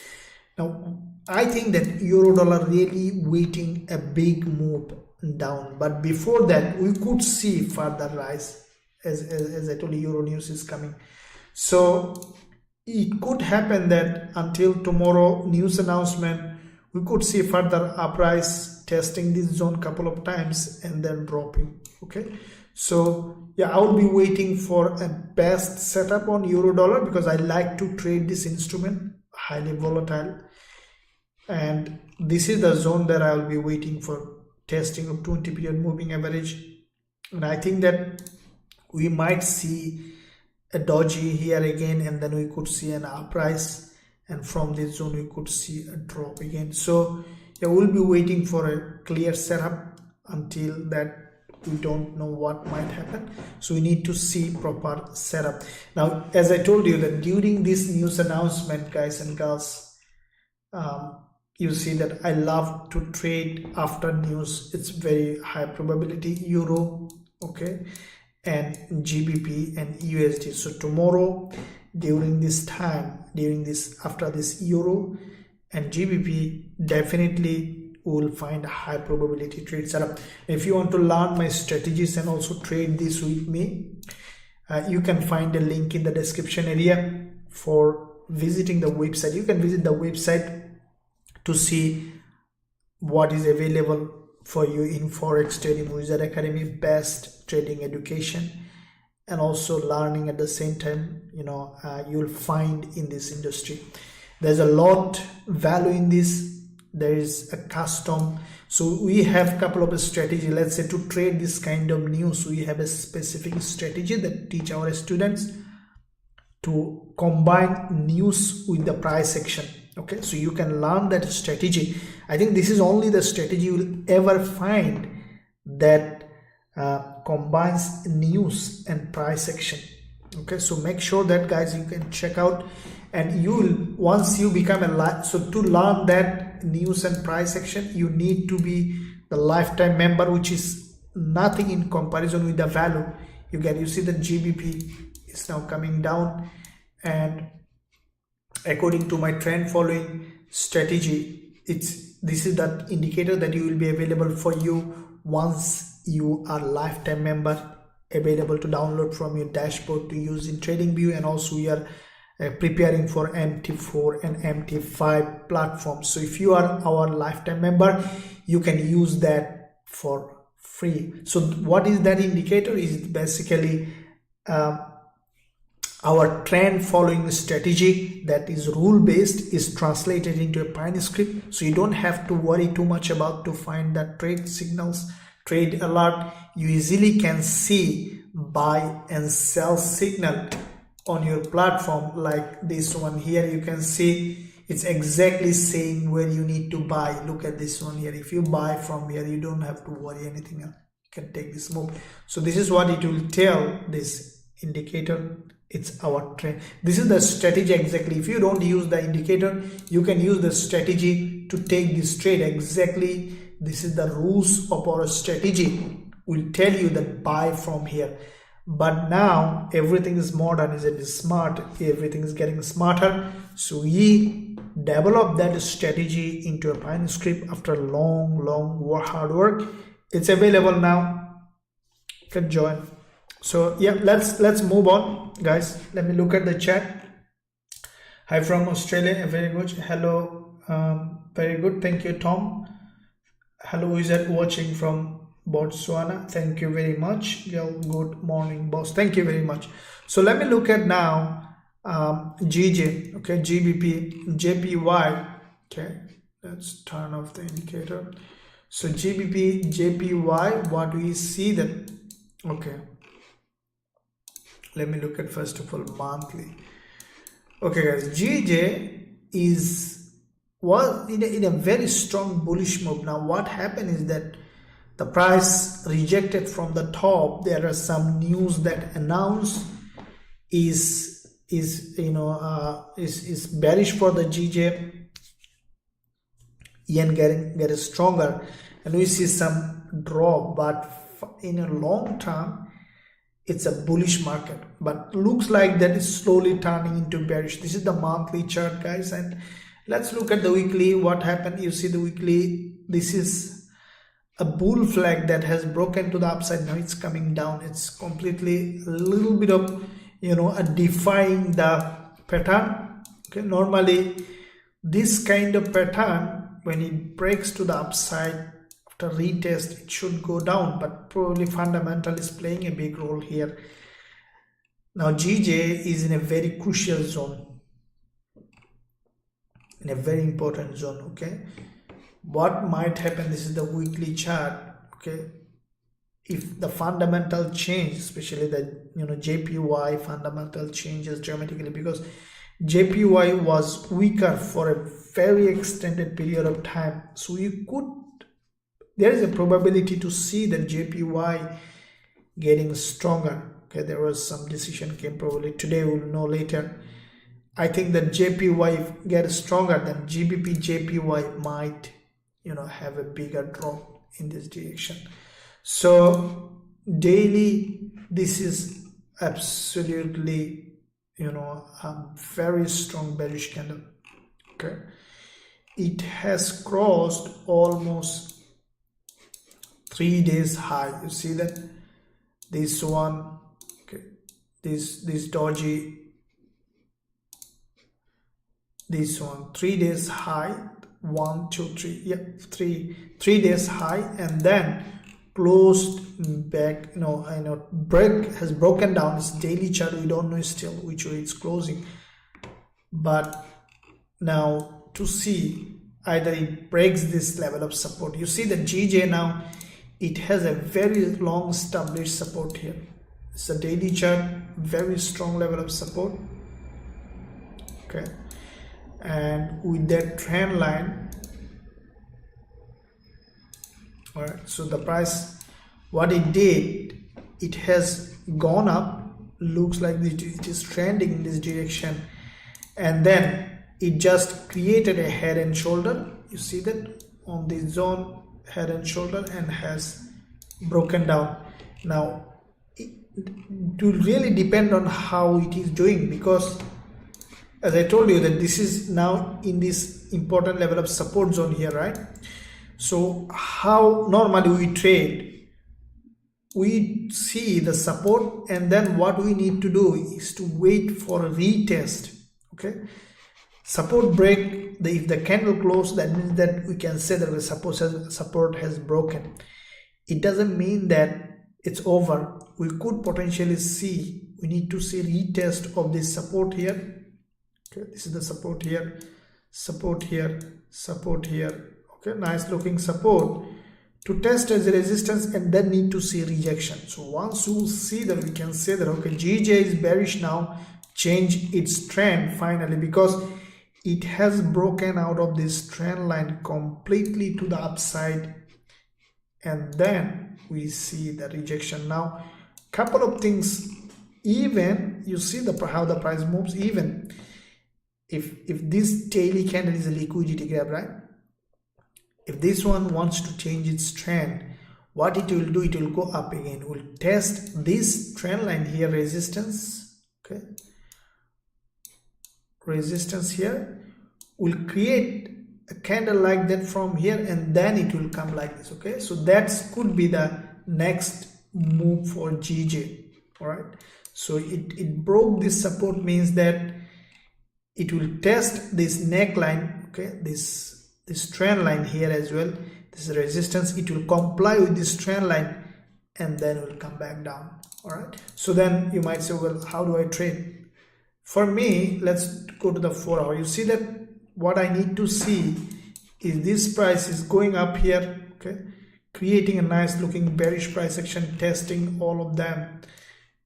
Now I think that euro dollar really waiting a big move down, but before that we could see further rise, as I told you, euro news is coming. So it could happen that until tomorrow news announcement, we could see further uprise, testing this zone couple of times and then dropping. Okay, so yeah, I will be waiting for a best setup on euro dollar, because I like to trade this instrument, highly volatile, and this is the zone that I will be waiting for testing of 20 period moving average. And I think that we might see a doji here again, and then we could see an uprise, and from this zone we could see a drop again. So yeah, we'll be waiting for a clear setup. Until that, we don't know what might happen, so we need to see proper setup. Now, as I told you that during this news announcement, guys and girls, you see that I love to trade after news. It's very high probability euro, okay, and GBP and USD. So tomorrow during this time, after this euro and GBP, definitely will find a high probability trade setup. If you want to learn my strategies and also trade this with me, you can find a link in the description area for visiting the website. You can visit the website to see what is available for you in Forex trading wizard academy, best trading education, and also learning at the same time. You'll find in this industry there's a lot value in this. There is a custom, so we have a couple of strategy. Let's say to trade this kind of news, we have a specific strategy that teach our students to combine news with the price action. Okay, so you can learn that strategy. I think this is only the strategy you will ever find that combines news and price action. Okay, so make sure that, guys, you can check out, and once you become so to learn that news and price action, you need to be the lifetime member, which is nothing in comparison with the value you get. You see the GBP is now coming down, and according to my trend following strategy, this is that indicator that you will be available for you once you are lifetime member, available to download from your dashboard to use in TradingView. And also we are preparing for MT4 and MT5 platforms. So if you are our lifetime member, you can use that for free. So what is that indicator? Is basically our trend following strategy that is rule based is translated into a Pine script, so you don't have to worry too much about to find that trade signals, trade alert. You easily can see buy and sell signal on your platform, like this one here. You can see it's exactly saying where you need to buy. Look at this one here. If you buy from here, you don't have to worry anything else. You can take this move. So this is what it will tell this indicator. It's our trend. This is the strategy exactly. If you don't use the indicator, you can use the strategy to take this trade exactly. This is the rules of our strategy. Will tell you that buy from here. But now everything is modern, is it smart? Everything is getting smarter. So we develop that strategy into a Pine script after long hard work. It's available now. You can join. So yeah, let's move on, guys. Let me look at the chat. Hi from Australia. Very good. Hello. Very good. Thank you, Tom. Hello, is that watching from Botswana? Thank you very much. Good morning, boss. Thank you very much. So let me look at now GJ, okay, GBP, JPY. Okay, let's turn off the indicator. So GBP, JPY, what do we see that? Okay, let me look at first of all monthly. Okay, guys, GJ was in a very strong bullish move. Now what happened is that the price rejected from the top. There are some news that announce is bearish for the GJ. Yen getting stronger, and we see some drop, but in a long term it's a bullish market, but looks like that is slowly turning into bearish. This is the monthly chart, guys, and let's look at the weekly. What happened? You see the weekly, this is a bull flag that has broken to the upside. Now it's coming down. It's completely a little bit of defying the pattern. Okay, normally this kind of pattern, when it breaks to the upside after retest, it should go down, but probably fundamental is playing a big role here. Now GJ is in a very crucial zone, in a very important zone. Okay, what might happen? This is the weekly chart. Okay, if the fundamental change, especially the JPY fundamental changes dramatically, because JPY was weaker for a very extended period of time, so there is a probability to see that JPY getting stronger. Okay, there was some decision came probably today, we'll know later. I think that JPY gets stronger, than GBP JPY might have a bigger drop in this direction. So daily, this is absolutely a very strong bearish candle. Okay, it has crossed almost 3 days high. You see that this one, okay, this doji, this one, 3 days high, 1 2 3, yeah, 3 days high, and then closed back. Has broken down its daily chart. We don't know still which way it's closing, but now to see either it breaks this level of support. You see the GJ now, it has a very long established support here. It's a daily chart, very strong level of support. Okay, and with that trend line, all right, so the price, what it did, it has gone up, looks like it is trending in this direction, and then it just created a head and shoulder. You see that on this zone, head and shoulder, and has broken down. Now it will really depend on how it is doing, because as I told you that this is now in this important level of support zone here, right? So how normally we trade, we see the support, and then what we need to do is to wait for a retest. Okay, support break, if the candle close, that means that we can say that the support has broken. It doesn't mean that it's over. We could potentially see, we need to see retest of this support here. Okay, this is the support here, support here, support here. Okay, nice looking support to test as a resistance, and then need to see rejection. So once you see that, we can say that okay, GJ is bearish now, change its trend finally, because it has broken out of this trend line completely to the upside, and then we see the rejection. Now couple of things, even you see how the price moves. Even if this daily candle is a liquidity grab, right? If this one wants to change its trend, what it will do, it will go up again, will test this trend line here, resistance. Okay, resistance here, will create a candle like that from here, and then it will come like this. Okay, so that could be the next move for GJ. All right, so it broke this support, means that it will test this neckline. Okay, this trend line here as well, this is resistance. It will comply with this trend line, and then will come back down. All right, so then you might say, well, how do I trade? For me, let's go to the 4 hour. You see that what I need to see is this price is going up here, okay, creating a nice looking bearish price action, testing all of them,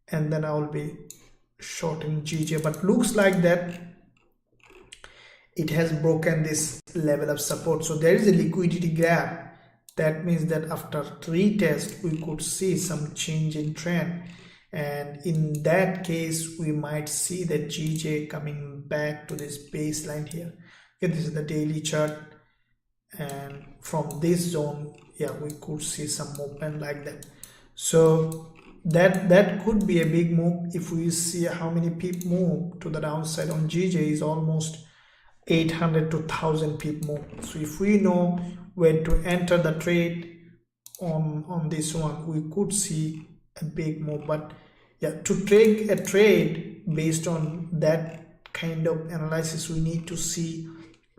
and then I will be shorting GJ. But looks like that it has broken this level of support, so there is a liquidity grab. That means that after retest, we could see some change in trend, and in that case we might see that GJ coming back to this baseline here. Okay, this is the daily chart, and from this zone, yeah, we could see some movement like that. So that could be a big move. If we see how many pip move to the downside on GJ, is almost 800 to 1000 pip move. So if we know when to enter the trade on this one, we could see a big move. But yeah, to take a trade based on that kind of analysis, we need to see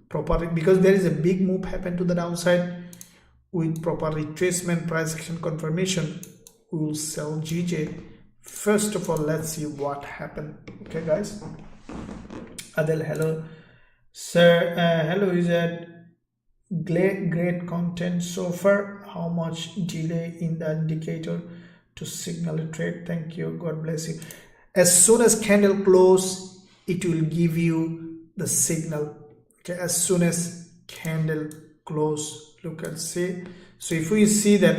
proper, because there is a big move happen to the downside. With proper retracement, price action confirmation, we will sell GJ. First of all, let's see what happened. Okay guys, Adel, hello sir. Hello, is that great content so far? How much delay in the indicator to signal a trade? Thank you, God bless you. As soon as candle close, it will give you the signal. Okay, as soon as candle close, look and see. So if we see that,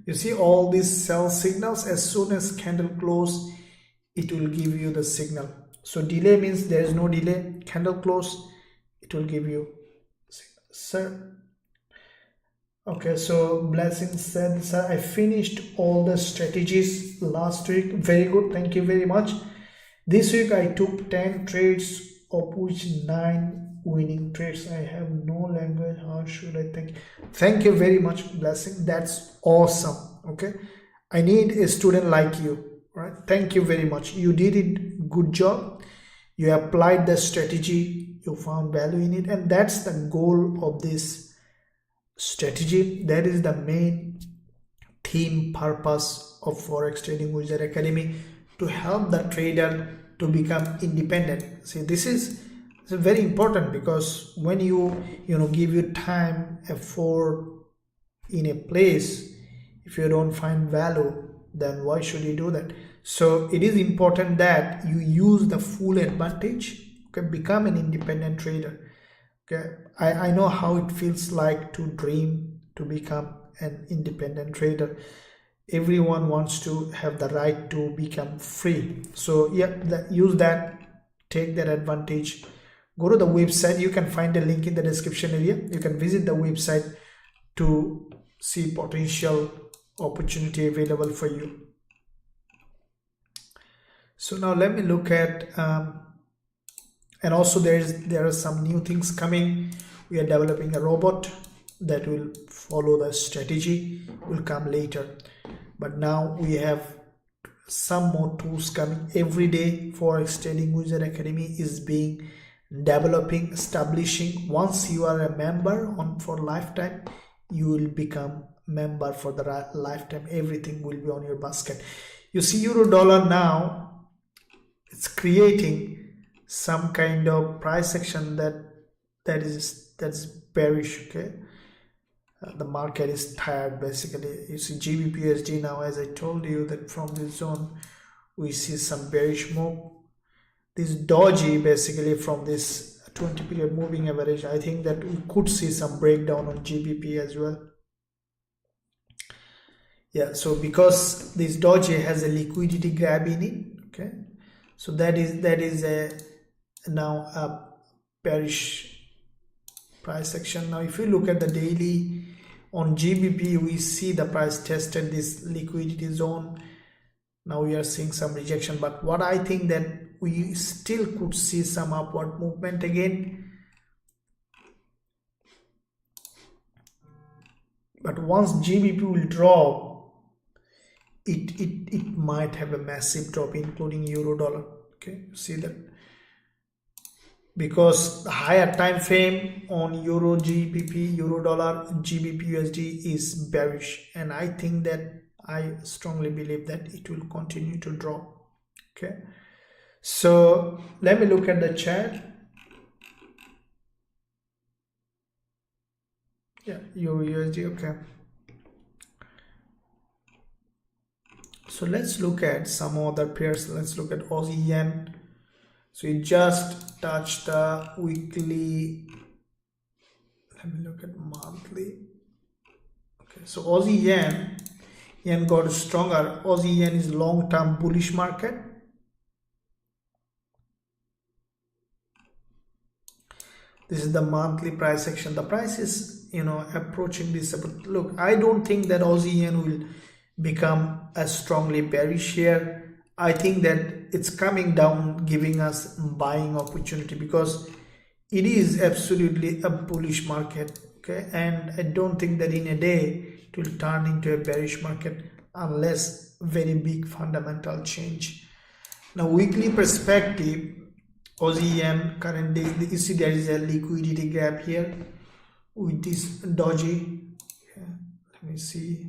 you see all these sell signals, as soon as candle close, it will give you the signal. So delay means there is no delay. Candle close, it will give you signal. Sir, okay, so Blessing said, sir, I finished all the strategies last week. Very good, thank you very much. This week I took 10 trades, of which 9 winning trades. I have no language, how should I think? Thank you very much, Blessing, that's awesome. Okay, I need a student like you, right? Thank you very much, you did it, good job. You applied the strategy, you found value in it, and that's the goal of this strategy. That is the main theme purpose of Forex Trading Wizard Academy, to help the trader to become independent. See, this is very important, because when you give your time, effort in a place, if you don't find value, then why should you do that? So it is important that you use the full advantage. Okay, become an independent trader. Okay, I know how it feels like to dream to become an independent trader. Everyone wants to have the right to become free. So yeah, use that, take that advantage. Go to the website, you can find a link in the description area. You can visit the website to see potential opportunity available for you. So now let me look at and also there are some new things coming. We are developing a robot that will follow the strategy, will come later. But now we have some more tools coming every day. Forex Trading Wizard Academy is being developing, establishing. Once you are a member for lifetime, you will become member for the lifetime. Everything will be on your basket. You see euro dollar now, it's creating some kind of price action that's bearish. Okay, the market is tired basically. You see Gbpusd now, as I told you, that from this zone we see some bearish move. This doji basically from this 20 period moving average, I think that we could see some breakdown on GBP as well. Yeah, so because this doji has a liquidity grab in it, okay, so that is a now a bearish price action. Now if you look at the daily on GBP, we see the price tested this liquidity zone. Now we are seeing some rejection, but what I think that we still could see some upward movement again. But once GBP will drop, it might have a massive drop, including euro dollar. Okay, see that, because the higher time frame on euro GBP, euro dollar, GBP USD is bearish, and I think that I strongly believe that it will continue to drop. Okay, so let me look at the chart. Yeah, euro USD. Okay, so let's look at some other pairs. Let's look at Aussie Yen. So it just touched the weekly. Let me look at monthly. Okay, so Aussie Yen got stronger. Aussie Yen is long-term bullish market. This is the monthly price action. The price is approaching this. But look, I don't think that Aussie Yen will become as strongly bearish here. I think that it's coming down, giving us buying opportunity, because it is absolutely a bullish market. Okay, and I don't think that in a day it will turn into a bearish market unless very big fundamental change. Now weekly perspective, Aussie Yen currently, you see there is a liquidity gap here with this doji. Yeah, let me see.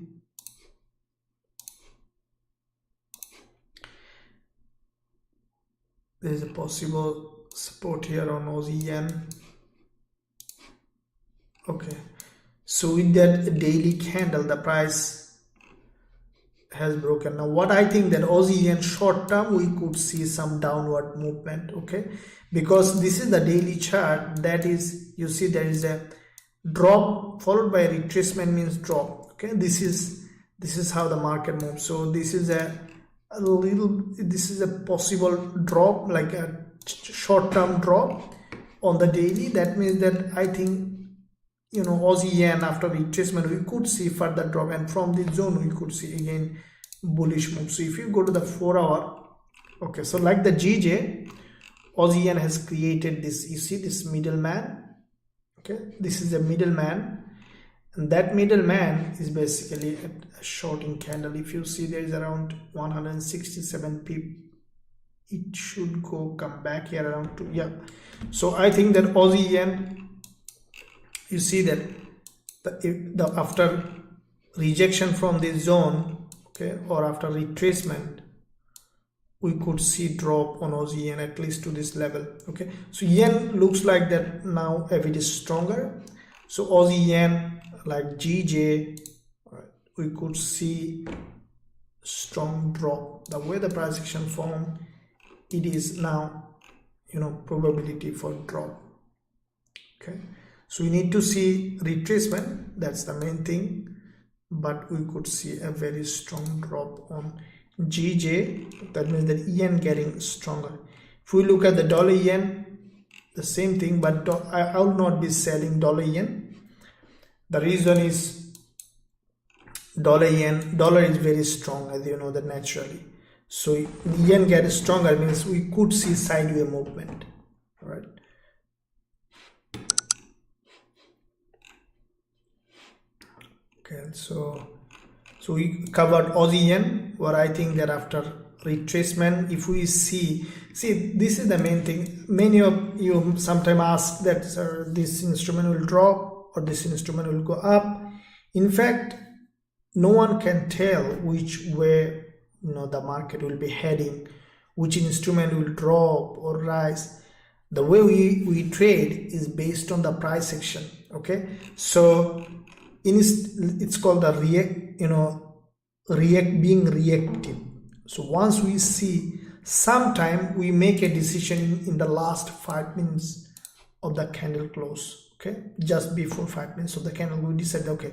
There is a possible support here on Aussie Yen. Okay, so with that daily candle, the price has broken. Now what I think that Aussie Yen short term we could see some downward movement, okay, because this is the daily chart. That is, you see there is a drop followed by a retracement, means drop. Okay, this is how the market moves. So this is this is a possible drop, like a short term drop on the daily. That means that I think, you know, Aussie Yen after retracement we could see further drop, and from this zone we could see again bullish move. So if you go to the 4-hour, okay, so like the GJ, Aussie Yen has created this, you see this middleman, okay, this is a middleman, and that middleman is basically a shorting candle. If you see there is around 167 pip, it should come back here around 2, yeah. So I think that Aussie Yen, you see that the after rejection from this zone, okay, or after retracement, we could see drop on Aussie Yen at least to this level. Okay, so Yen looks like that now a bit stronger. So Aussie Yen, like GJ, we could see strong drop. The way the price action form, it is now, you know, probability for drop. Okay, so we need to see retracement, that's the main thing, but we could see a very strong drop on GJ. That means that Yen getting stronger. If we look at the dollar Yen, the same thing, but I will not be selling dollar Yen. The reason is dollar is very strong, as you know that naturally. So Yen gets stronger means we could see sideways movement. All right. Okay, so we covered Aussie Yen, where I think that after retracement, if we see this is the main thing. Many of you sometimes ask that, sir, this instrument will drop or this instrument will go up. In fact, no one can tell which way, you know, the market will be heading, which instrument will drop or rise. The way we trade is based on the price action. Okay, so it's called the being reactive. So once we see, sometime we make a decision in the last 5 minutes of the candle close. Okay, just before 5 minutes of the candle, we decide, okay,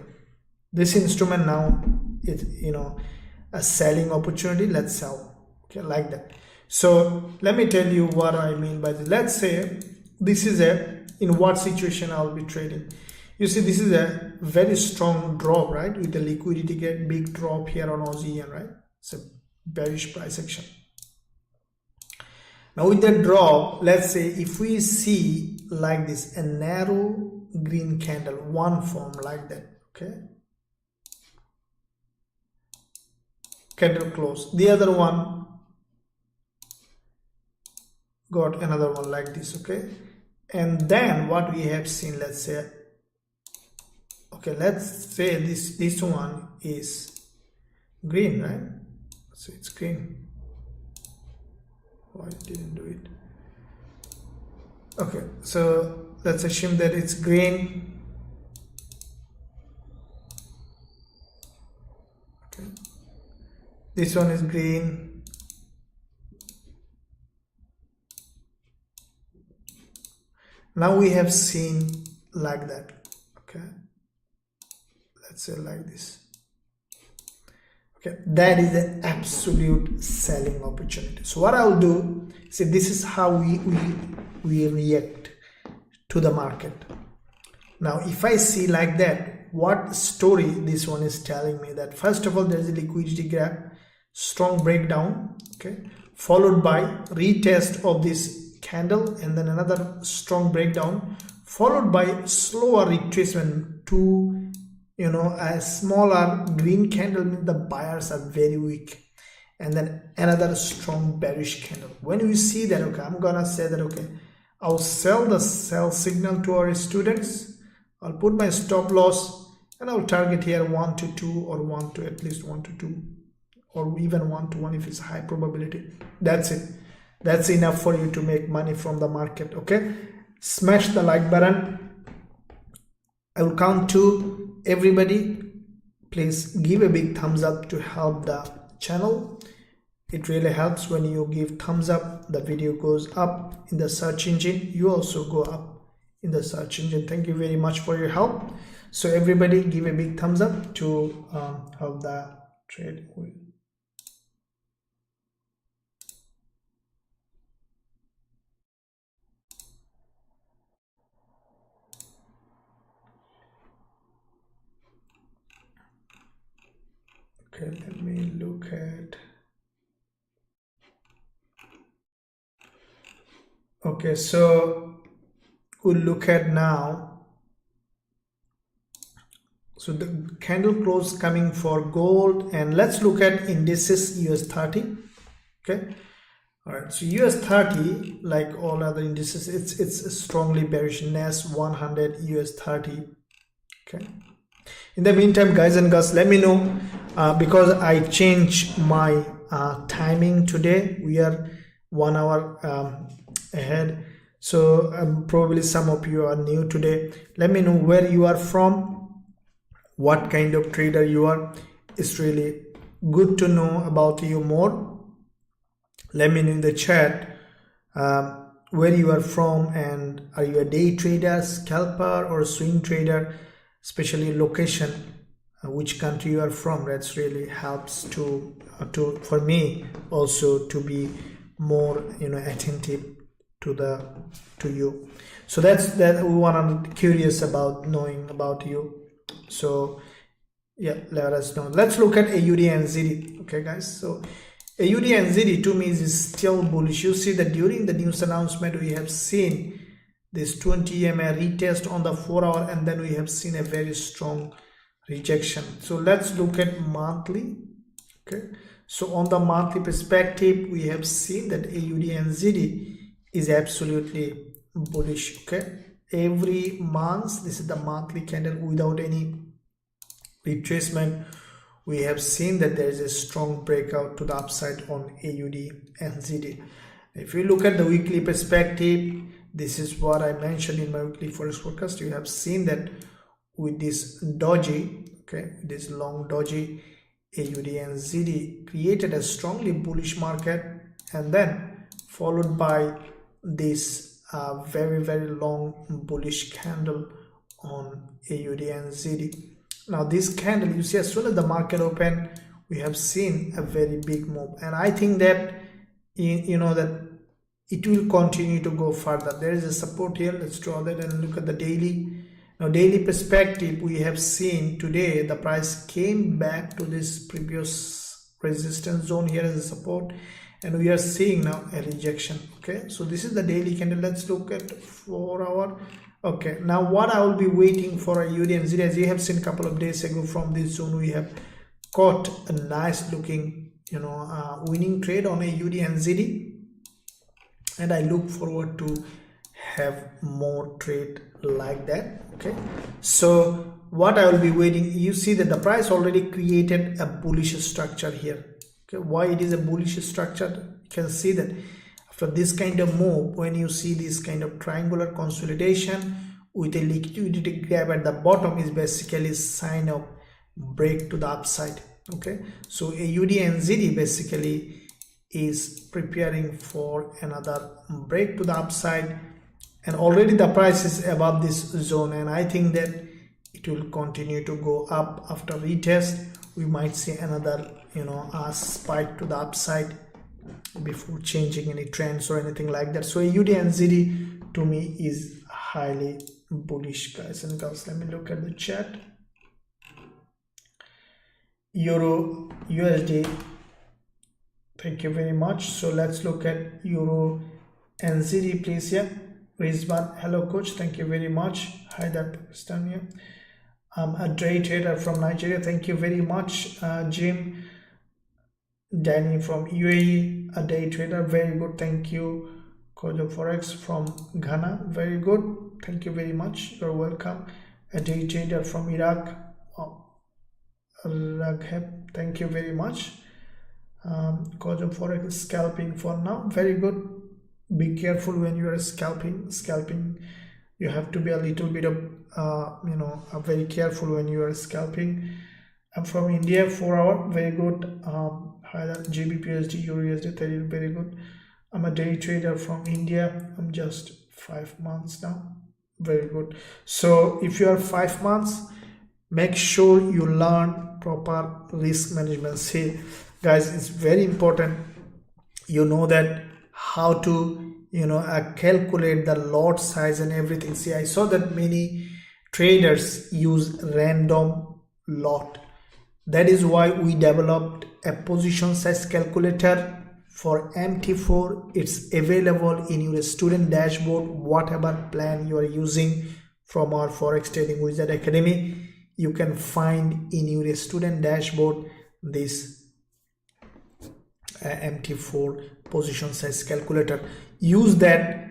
this instrument now is, you know, a selling opportunity, let's sell. Okay, like that. So let me tell you what I mean by this. Let's say this is in what situation I'll be trading. You see, this is a very strong drop, right? With the liquidity get big drop here on Aussie Yen, right? It's a bearish price action. Now with that drop, let's say if we see like this, a narrow green candle, one form like that, okay? Candle close. The other one got another one like this, okay? And then what we have seen, let's say, okay, let's say this one is green, right? So it's green. Why it didn't do it? Okay, so let's assume that it's green. Okay, this one is green. Now we have seen like that. Okay, let's say like this. Okay, that is an absolute selling opportunity. So what I'll do, see, this is how we react to the market. Now if I see like that, what story this one is telling me, that first of all there is a liquidity gap, strong breakdown, okay, followed by retest of this candle, and then another strong breakdown, followed by slower retracement to, you know, a smaller green candle means the buyers are very weak, and then another strong bearish candle. When we see that, okay, I'm gonna say that, okay, I'll sell the sell signal to our students, I'll put my stop loss, and I'll target here 1 to 2 or 1 to at least 1 to 2 or even 1 to 1 if it's high probability. That's it. That's enough for you to make money from the market. Okay, smash the like button. I will count to everybody. please give a big thumbs up to help the channel. It really helps when you give thumbs up, the video goes up in the search engine, you also go up in the search engine. Thank you very much for your help. So everybody give a big thumbs up to help the trade. Okay, let me look at. Okay, so we'll look at now. So the candle close coming for gold, and let's look at indices US 30. Okay, all right. So US 30, like all other indices, it's strongly bearish. NAS 100 US 30. Okay. In the meantime, guys and girls, let me know because I changed my timing today. We are 1 hour ahead, so probably some of you are new today. Let me know where you are from, what kind of trader you are. It's really good to know about you more. Let me know in the chat where you are from, and are you a day trader, scalper, or swing trader, especially location, which country you are from. That's really helps to for me also to be more attentive to you. So that's we want to curious about knowing about you. So yeah, let us know. Let's look at AUD and ZD. Okay guys, so AUD and ZD to me is still bullish. You see that during the news announcement we have seen this 20 EMA retest on the 4 hour, and then we have seen a very strong rejection. So let's look at monthly. Okay, so on the monthly perspective we have seen that AUD and ZD is absolutely bullish. Okay, every month, this is the monthly candle without any retracement. We have seen that there is a strong breakout to the upside on AUD and ZD. If you look at the weekly perspective, this is what I mentioned in my weekly forex forecast. You have seen that with this doji, okay, this long doji, AUD and ZD created a strongly bullish market, and then followed by this very long bullish candle on AUD and ZD. Now this candle, you see, as soon as the market opened, we have seen a very big move, and I think that that it will continue to go further. There is a support here. Let's draw that and look at the daily. Now daily perspective, we have seen today the price came back to this previous resistance zone here as a support, and we are seeing now a rejection. Okay, so this is the daily candle. Let's look at 4 hour. Okay, now what I will be waiting for a AUD and ZD, as you have seen a couple of days ago from this zone, we have caught a nice looking winning trade on AUD and ZD, and I look forward to have more trade like that. Okay, so what I will be waiting, you see that the price already created a bullish structure here. Okay, why it is a bullish structure? You can see that after this kind of move, when you see this kind of triangular consolidation with a liquidity grab at the bottom, is basically a sign of break to the upside. Okay, so AUD and ZD basically is preparing for another break to the upside, and already the price is above this zone, and I think that it will continue to go up. After retest, we might see another a spike to the upside before changing any trends or anything like that. So AUD and ZD to me is highly bullish, guys and girls. Let me look at the chart. Euro USD, thank you very much. So let's look at Euro and ZD, please. Yeah, Rizwan, hello coach, thank you very much. Hi there, Pakistan. Yeah, a day trader from Nigeria, thank you very much. Jim, Danny from UAE, a day trader, very good, thank you. Coach of Forex from Ghana, very good, thank you very much, you're welcome. A day trader from Iraq, Ragheb, thank you very much. Coach of Forex is scalping for now, very good. Be careful when you are scalping. You have to be a little bit of very careful when you are scalping. I'm from India. 4 hour, very good. Gbpusd, Eurusd, very good. I'm a day trader from India. I'm just 5 months now. Very good. So if you are 5 months, make sure you learn proper risk management. See, guys, it's very important. You know that how to calculate the lot size and everything. See, I saw that many traders use random lot. That is why we developed a position size calculator for MT4. It's available in your student dashboard. Whatever plan you are using from our Forex Trading Wizard Academy, you can find in your student dashboard this MT4 position size calculator. Use that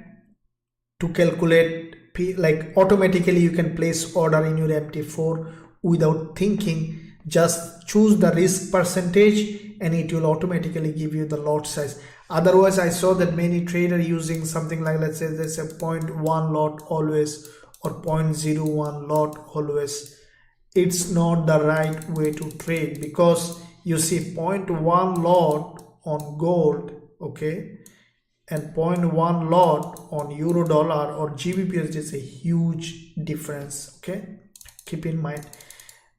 to calculate, like automatically you can place order in your MT4 without thinking. Just choose the risk percentage and it will automatically give you the lot size. Otherwise, I saw that many traders using something like, let's say there's a 0.1 lot always or 0.01 lot always. It's not the right way to trade, because you see 0.1 lot on gold, okay, and 0.1 lot on euro dollar or Gbpusd is a huge difference. Okay, keep in mind.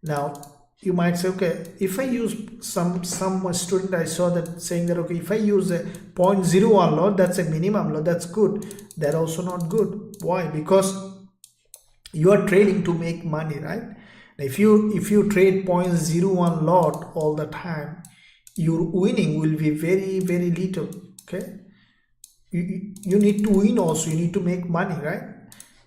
Now you might say, okay, if I use some student, I saw that saying that, okay, if I use a 0.01 lot, that's a minimum lot, that's good. That also not good. Why? Because you are trading to make money, right? If you trade 0.01 lot all the time, your winning will be very, very little. Okay, you need to win also, you need to make money, right?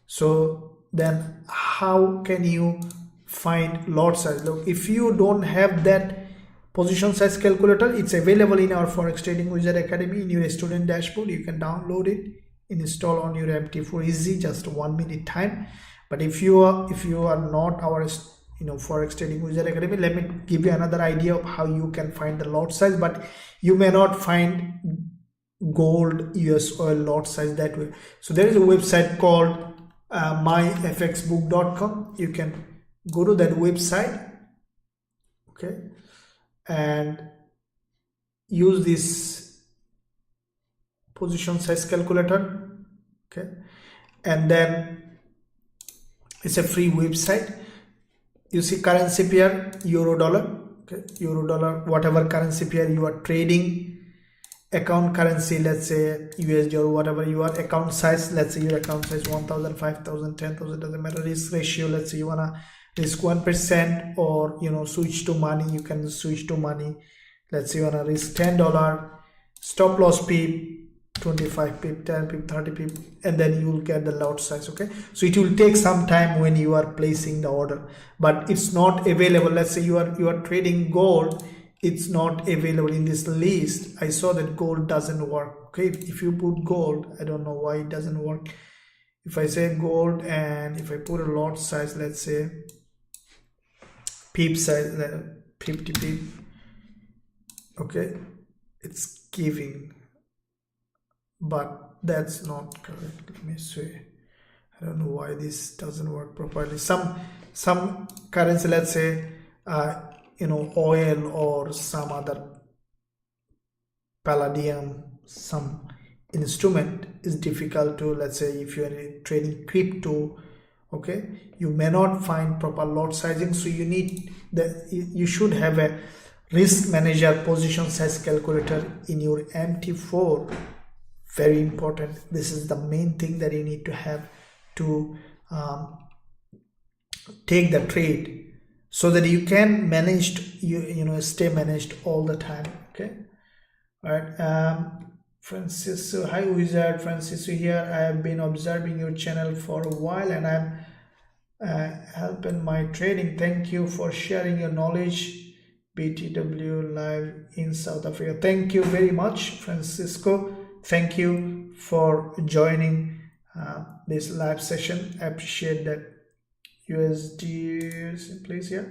So then how can you find lot size? Look, if you don't have that position size calculator, it's available in our Forex Trading Wizard Academy in your student dashboard. You can download it, install on your MT4, easy, just 1 minute time. But if you are not our Forex Trading Wizard Academy, let me give you another idea of how you can find the lot size. But you may not find gold, US oil lot size that way. So there is a website called myfxbook.com. You can go to that website, okay, and use this position size calculator, okay, and then it's a free website. You see currency pair euro dollar, okay, euro dollar, whatever currency pair you are trading. Account currency, let's say USD or whatever your account size, let's say your account size 1,000, 5,000, 10,000, doesn't matter. Risk ratio, let's say you wanna risk 1% or switch to money, you can switch to money. Let's say you wanna risk $10, stop loss pip 25 pip, 10 pip, 30 pip, and then you will get the lot size. Okay, so it will take some time when you are placing the order, but it's not available. Let's say you are trading gold, it's not available in this list. I saw that gold doesn't work. Okay, if you put gold, I don't know why it doesn't work. If I say gold and if I put a lot size, let's say pip size, 50 pip, okay, it's giving, but that's not correct. Let me see. I don't know why this doesn't work properly. Some currency, let's say oil or some other palladium, some instrument is difficult to, let's say if you are trading crypto, okay, you may not find proper lot sizing. So you should have a risk manager position size calculator in your MT4. Very important. This is the main thing that you need to have to take the trade, so that you can manage stay managed all the time. Okay, all right. Francisco, hi Wizard. Francisco here. I have been observing your channel for a while and I'm helping my trading. Thank you for sharing your knowledge. BTW live in South Africa. Thank you very much, Francisco. Thank you for joining this live session. I appreciate that. USD, please. Yeah,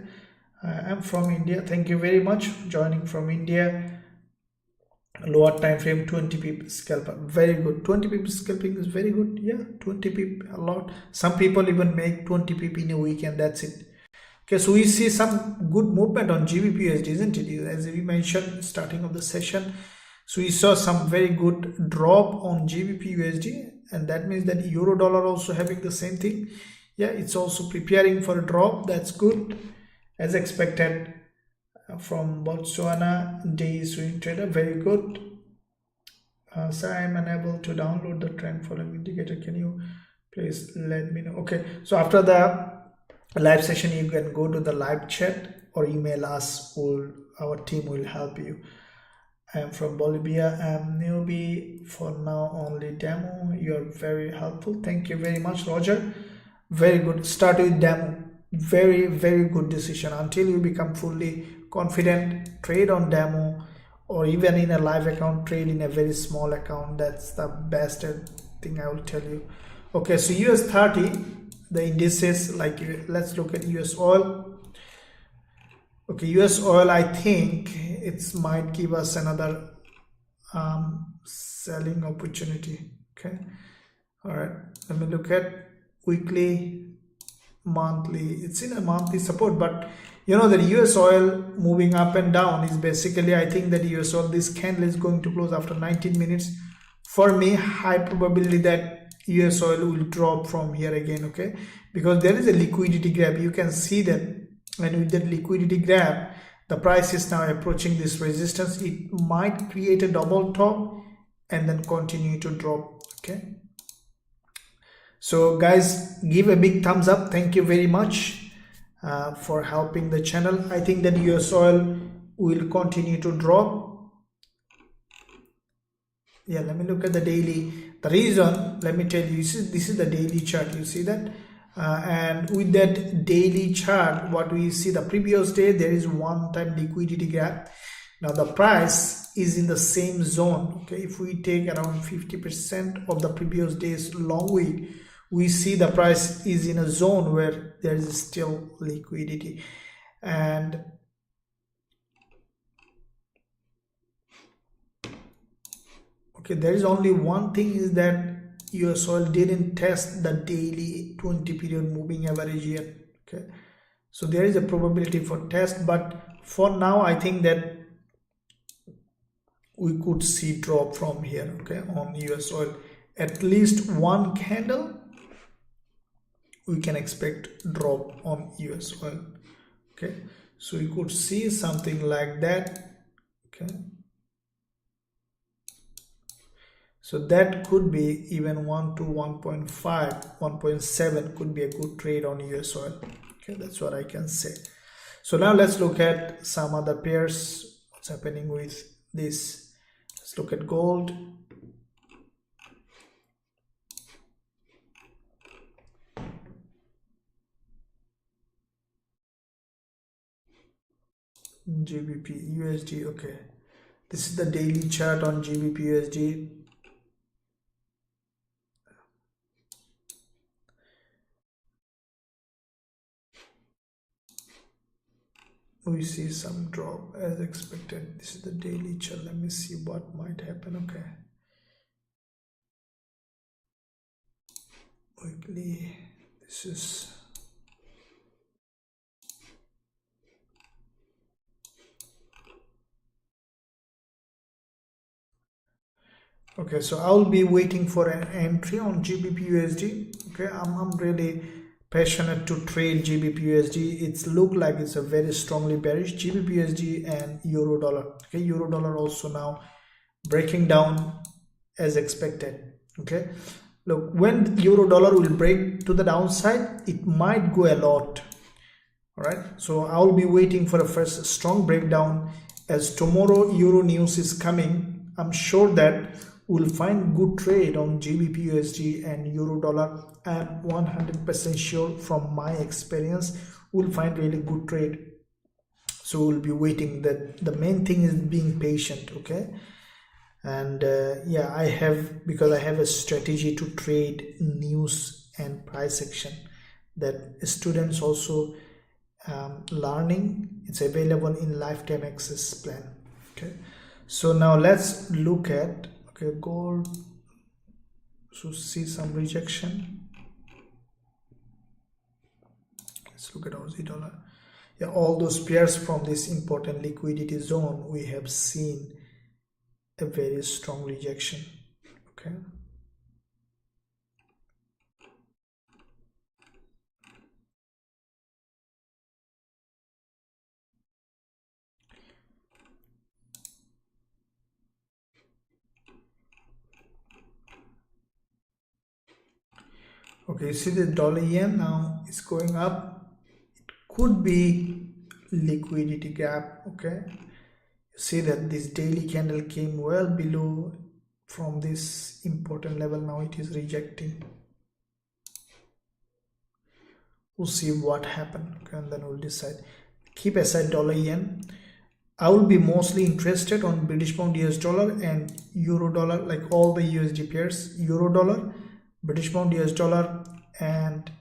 I'm from India. Thank you very much for joining from India. Lower time frame 20 pip scalper, very good. 20 pip scalping is very good. Yeah, 20 pip a lot. Some people even make 20 pip in a week and that's it. Okay, so we see some good movement on Gbpusd, isn't it? As we mentioned starting of the session, so we saw some very good drop on Gbpusd, and that means that euro dollar also having the same thing. Yeah, it's also preparing for a drop. That's good, as expected from Botswana day swing trader. Very good. Sir, I am unable to download the trend following indicator. Can you please let me know? Okay, so after the live session, you can go to the live chat or email us. Our team will help you. I am from Bolivia. I am newbie for now, only demo. You are very helpful. Thank you very much, Roger. Very good. Start with demo. Very good decision. Until you become fully confident, trade on demo, or even in a live account, trade in a very small account. That's the best thing I will tell you. Okay, so US 30, the indices, like let's look at US oil. Okay, US oil, I think it might give us another selling opportunity. Okay, all right, let me look at weekly, monthly. It's in a monthly support, but you know that US oil moving up and down is basically, I think that US oil, this candle is going to close after 19 minutes. For me, high probability that US oil will drop from here again. Okay, because there is a liquidity gap. You can see that, and with that liquidity gap, the price is now approaching this resistance. It might create a double top and then continue to drop. Okay, so guys, give a big thumbs up. Thank you very much for helping the channel. I think that US oil will continue to drop. Yeah, let me look at the daily. The reason, let me tell you, this is the daily chart. You see that, and with that daily chart, what we see, the previous day there is one time liquidity gap. Now the price is in the same zone. Okay, if we take around 50% of the previous day's long week, we see the price is in a zone where there is still liquidity. And okay, there is only one thing, is that US oil didn't test the daily 20 period moving average yet. Okay, so there is a probability for test, but for now I think that we could see drop from here. Okay, on US oil, at least one candle we can expect drop on US oil. Okay, so we could see something like that. Okay, so that could be even 1 to 1.5, 1.7 could be a good trade on US oil. Okay, that's what I can say. So now let's look at some other pairs. What's happening with this? Let's look at gold. GBP USD. Okay, this is the daily chart on GBP USD. We see some drop as expected. This is the daily chart. Let me see what might happen. Okay, weekly, this is okay. So I'll be waiting for an entry on GBP USD. Okay, I'm really passionate to trade GBP USD. It's look like it's a very strongly bearish GBP USD and euro dollar. Okay, euro dollar also now breaking down as expected. Okay, look, when euro dollar will break to the downside, it might go a lot. All right, so I'll be waiting for a first strong breakdown, as tomorrow euro news is coming. I'm sure that we'll find good trade on GBP USD and euro dollar. I'm 100% sure from my experience we'll find really good trade. So we'll be waiting. That the main thing is being patient. Okay, and yeah, because I have a strategy to trade news and price action that students also learning. It's available in lifetime access plan. Okay, so now let's look at, okay, gold. So see some rejection. Let's look at Aussie dollar. Yeah, all those pairs from this important liquidity zone, we have seen a very strong rejection. Okay. Okay, you see the dollar yen now is going up. It could be liquidity gap. Okay, you see that this daily candle came well below from this important level. Now it is rejecting. We'll see what happened. Okay, and then we'll decide. Keep aside dollar yen. I will be mostly interested on British pound US dollar and euro dollar, like all the USD pairs, euro dollar, British pound US dollar, and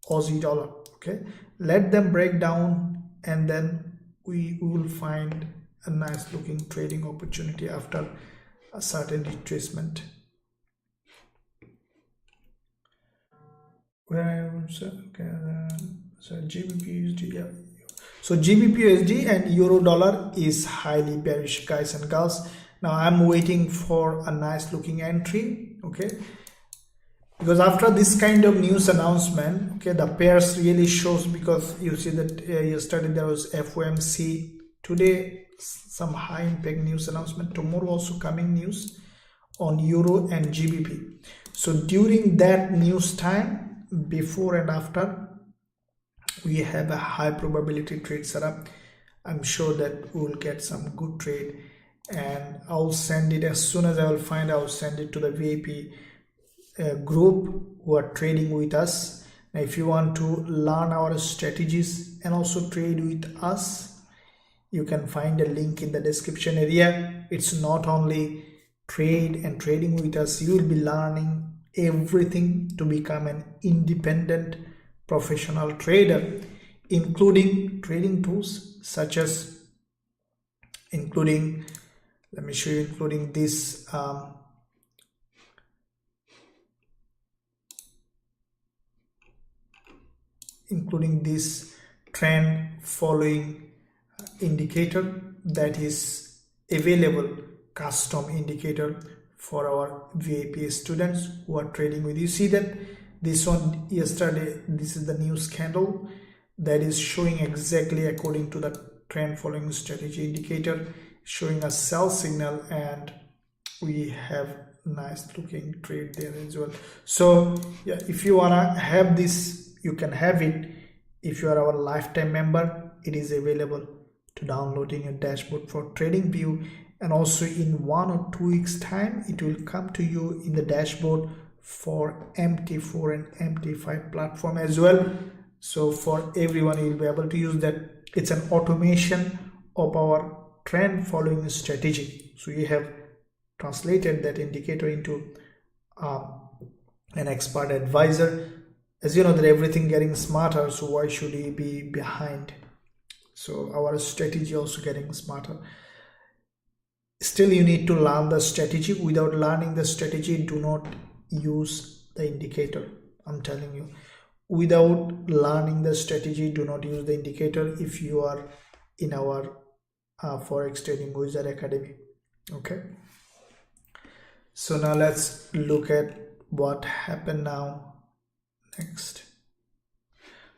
Aussie dollar. Okay, let them break down and then we will find a nice looking trading opportunity after a certain retracement. So Gbpusd, yeah. So Gbpusd and euro dollar is highly bearish, guys and girls. Now I'm waiting for a nice looking entry. Okay, because after this kind of news announcement, okay, the pairs really shows, because you see that yesterday there was FOMC, today some high impact news announcement, tomorrow also coming news on euro and GBP. So during that news time, before and after, we have a high probability trade setup. I'm sure that we will get some good trade, and I'll send it as soon as I will find. I'll send it to the VIP group who are trading with us. Now, if you want to learn our strategies and also trade with us, you can find a link in the description area. It's not only trade and trading with us, you will be learning everything to become an independent professional trader, including trading tools such as let me show you, including this trend following indicator that is available, custom indicator for our VIP students who are trading with you. See that this one yesterday, this is the news candle that is showing exactly according to the trend following strategy indicator, showing a sell signal, and we have nice looking trade there as well. So yeah, if you wanna have this, you can have it. If you are our lifetime member, it is available to download in your dashboard for trading view, and also in 1 or 2 weeks time it will come to you in the dashboard for MT4 and MT5 platform as well. So for everyone, you will be able to use that. It's an automation of our trend following strategy. So you have translated that indicator into an expert advisor. As you know that everything getting smarter, so why should he be behind? So our strategy also getting smarter. Still, you need to learn the strategy. Without learning the strategy, do not use the indicator. I'm telling you, without learning the strategy, do not use the indicator if you are in our Forex Trading Wizard Academy. Okay, so now let's look at what happened now. Next,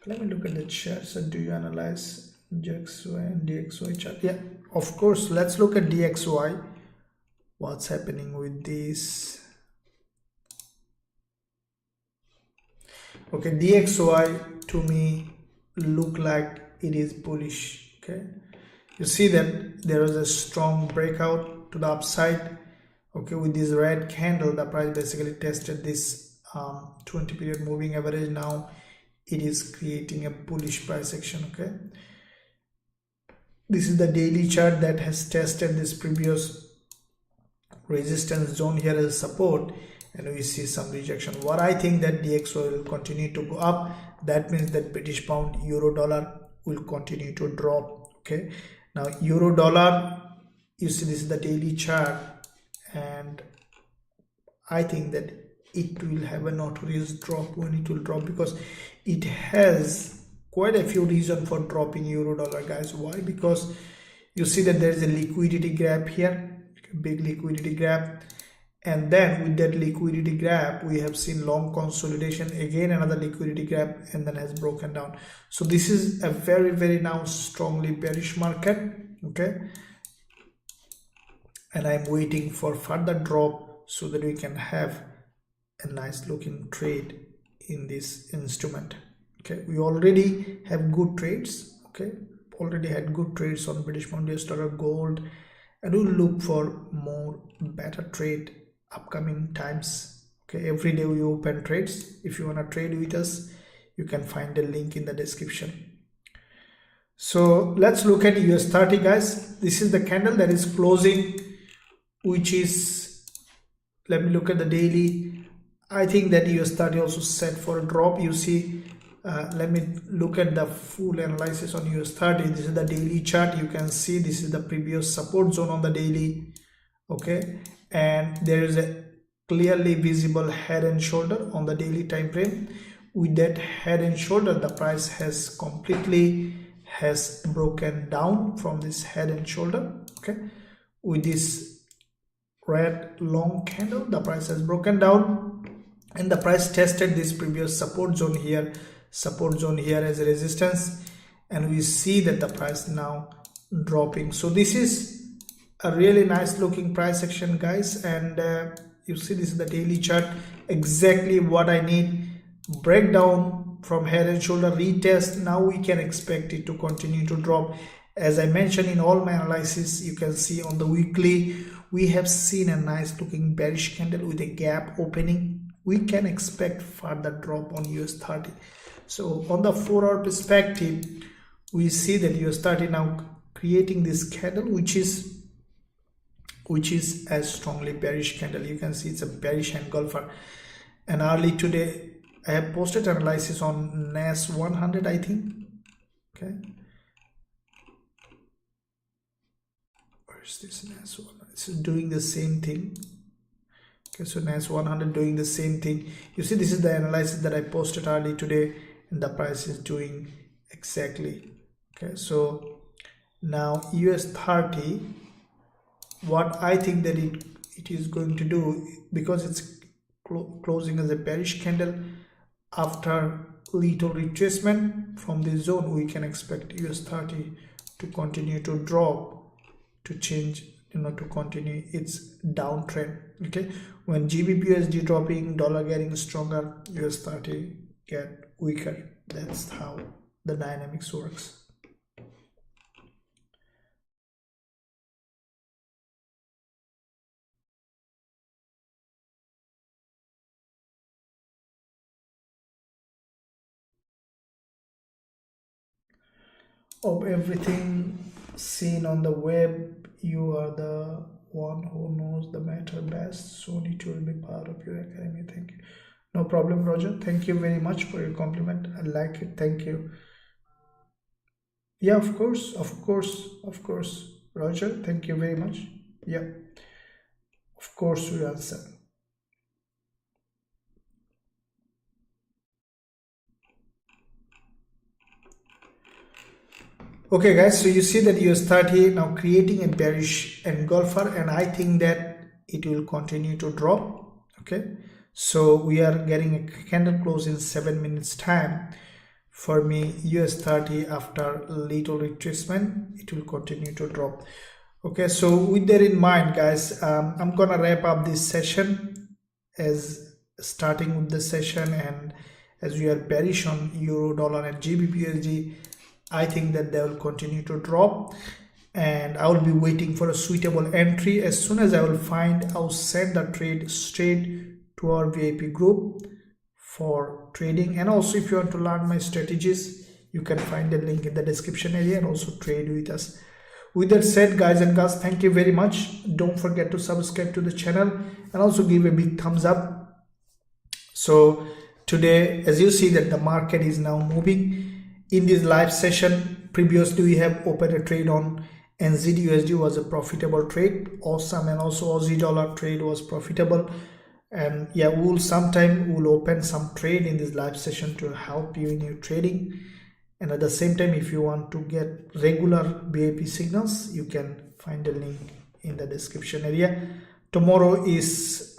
let me look at the chart. So do you analyze DXY and DXY chart? Yeah, of course. Let's look at DXY. What's happening with this? Okay, DXY to me look like it is bullish. Okay, you see that there is a strong breakout to the upside. Okay, with this red candle, the price basically tested this 20 period moving average. Now it is creating a bullish price action. Okay, this is the daily chart that has tested this previous resistance zone here as support, and we see some rejection. What I think that DXY will continue to go up. That means that British pound, euro dollar will continue to drop. Okay, now euro dollar, you see this is the daily chart, and I think that it will have a notorious drop when it will drop, because it has quite a few reasons for dropping euro dollar, guys. Why? Because you see that there is a liquidity gap here, big liquidity gap, and then with that liquidity gap we have seen long consolidation, again another liquidity gap, and then has broken down. So this is a very now strongly bearish market. Okay, and I'm waiting for further drop so that we can have a nice looking trade in this instrument. Okay, we already have good trades. Okay, already had good trades on British pound, US dollar, gold, and we'll look for more better trade upcoming times. Okay, every day we open trades. If you want to trade with us, you can find the link in the description. So let's look at US30, guys. This is the candle that is closing, which is, let me look at the daily. I think that US30 also set for a drop. You see, let me look at the full analysis on US30. This is the daily chart. You can see this is the previous support zone on the daily. Okay, and there is a clearly visible head and shoulder on the daily time frame. With that head and shoulder, the price has completely broken down from this head and shoulder. Okay, with this red long candle, the price has broken down, and the price tested this previous support zone here as a resistance, and we see that the price now dropping. So this is a really nice looking price action, guys, and you see this is the daily chart, exactly what I need. Breakdown from head and shoulder, retest. Now we can expect it to continue to drop. As I mentioned in all my analysis, you can see on the weekly we have seen a nice looking bearish candle with a gap opening. We can expect further drop on US30. So on the 4-hour perspective, we see that US30 now creating this candle, which is a strongly bearish candle. You can see it's a bearish engulfer. And early today I have posted analysis on NAS 100, I think. Okay, where's this NAS 100? It's doing the same thing. Okay, so NAS 100 doing the same thing. You see, this is the analysis that I posted early today, and the price is doing exactly. Okay, so now US30, what I think that it is going to do, because it's closing as a bearish candle, after little retracement from this zone, we can expect US30 to continue to drop, to change, to continue its downtrend. Okay, when Gbpusd dropping, dollar getting stronger, US30 get weaker. That's how the dynamics works. Of everything seen on the web, you are the one who knows the matter best, so it will be part of your academy. Thank you. No problem, Roger. Thank you very much for your compliment. I like it. Thank you. Yeah, of course, Roger. Thank you very much. Yeah, of course we answer. Okay, guys, so you see that US30 now creating a bearish engulfer, and I think that it will continue to drop. Okay, so we are getting a candle close in 7 minutes time. For me, US30 after little retracement, it will continue to drop. Okay, so with that in mind, guys, I'm gonna wrap up this session, as starting with the session, and as we are bearish on euro, dollar, and Gbpusd, I think that they will continue to drop, and I will be waiting for a suitable entry. As soon as I will find, I'll send the trade straight to our VIP group for trading. And also, if you want to learn my strategies, you can find the link in the description area and also trade with us. With that said, guys and girls, thank you very much. Don't forget to subscribe to the channel and also give a big thumbs up. So today, as you see that the market is now moving. In this live session, previously we have opened a trade on NZUSD, was a profitable trade, awesome, and also Aussie dollar trade was profitable. And yeah, we'll open some trade in this live session to help you in your trading. And at the same time, if you want to get regular BIP signals, you can find the link in the description area. Tomorrow is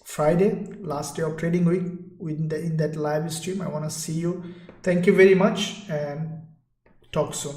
Friday, last day of trading week. In that live stream, I want to see you. Thank you very much and talk soon.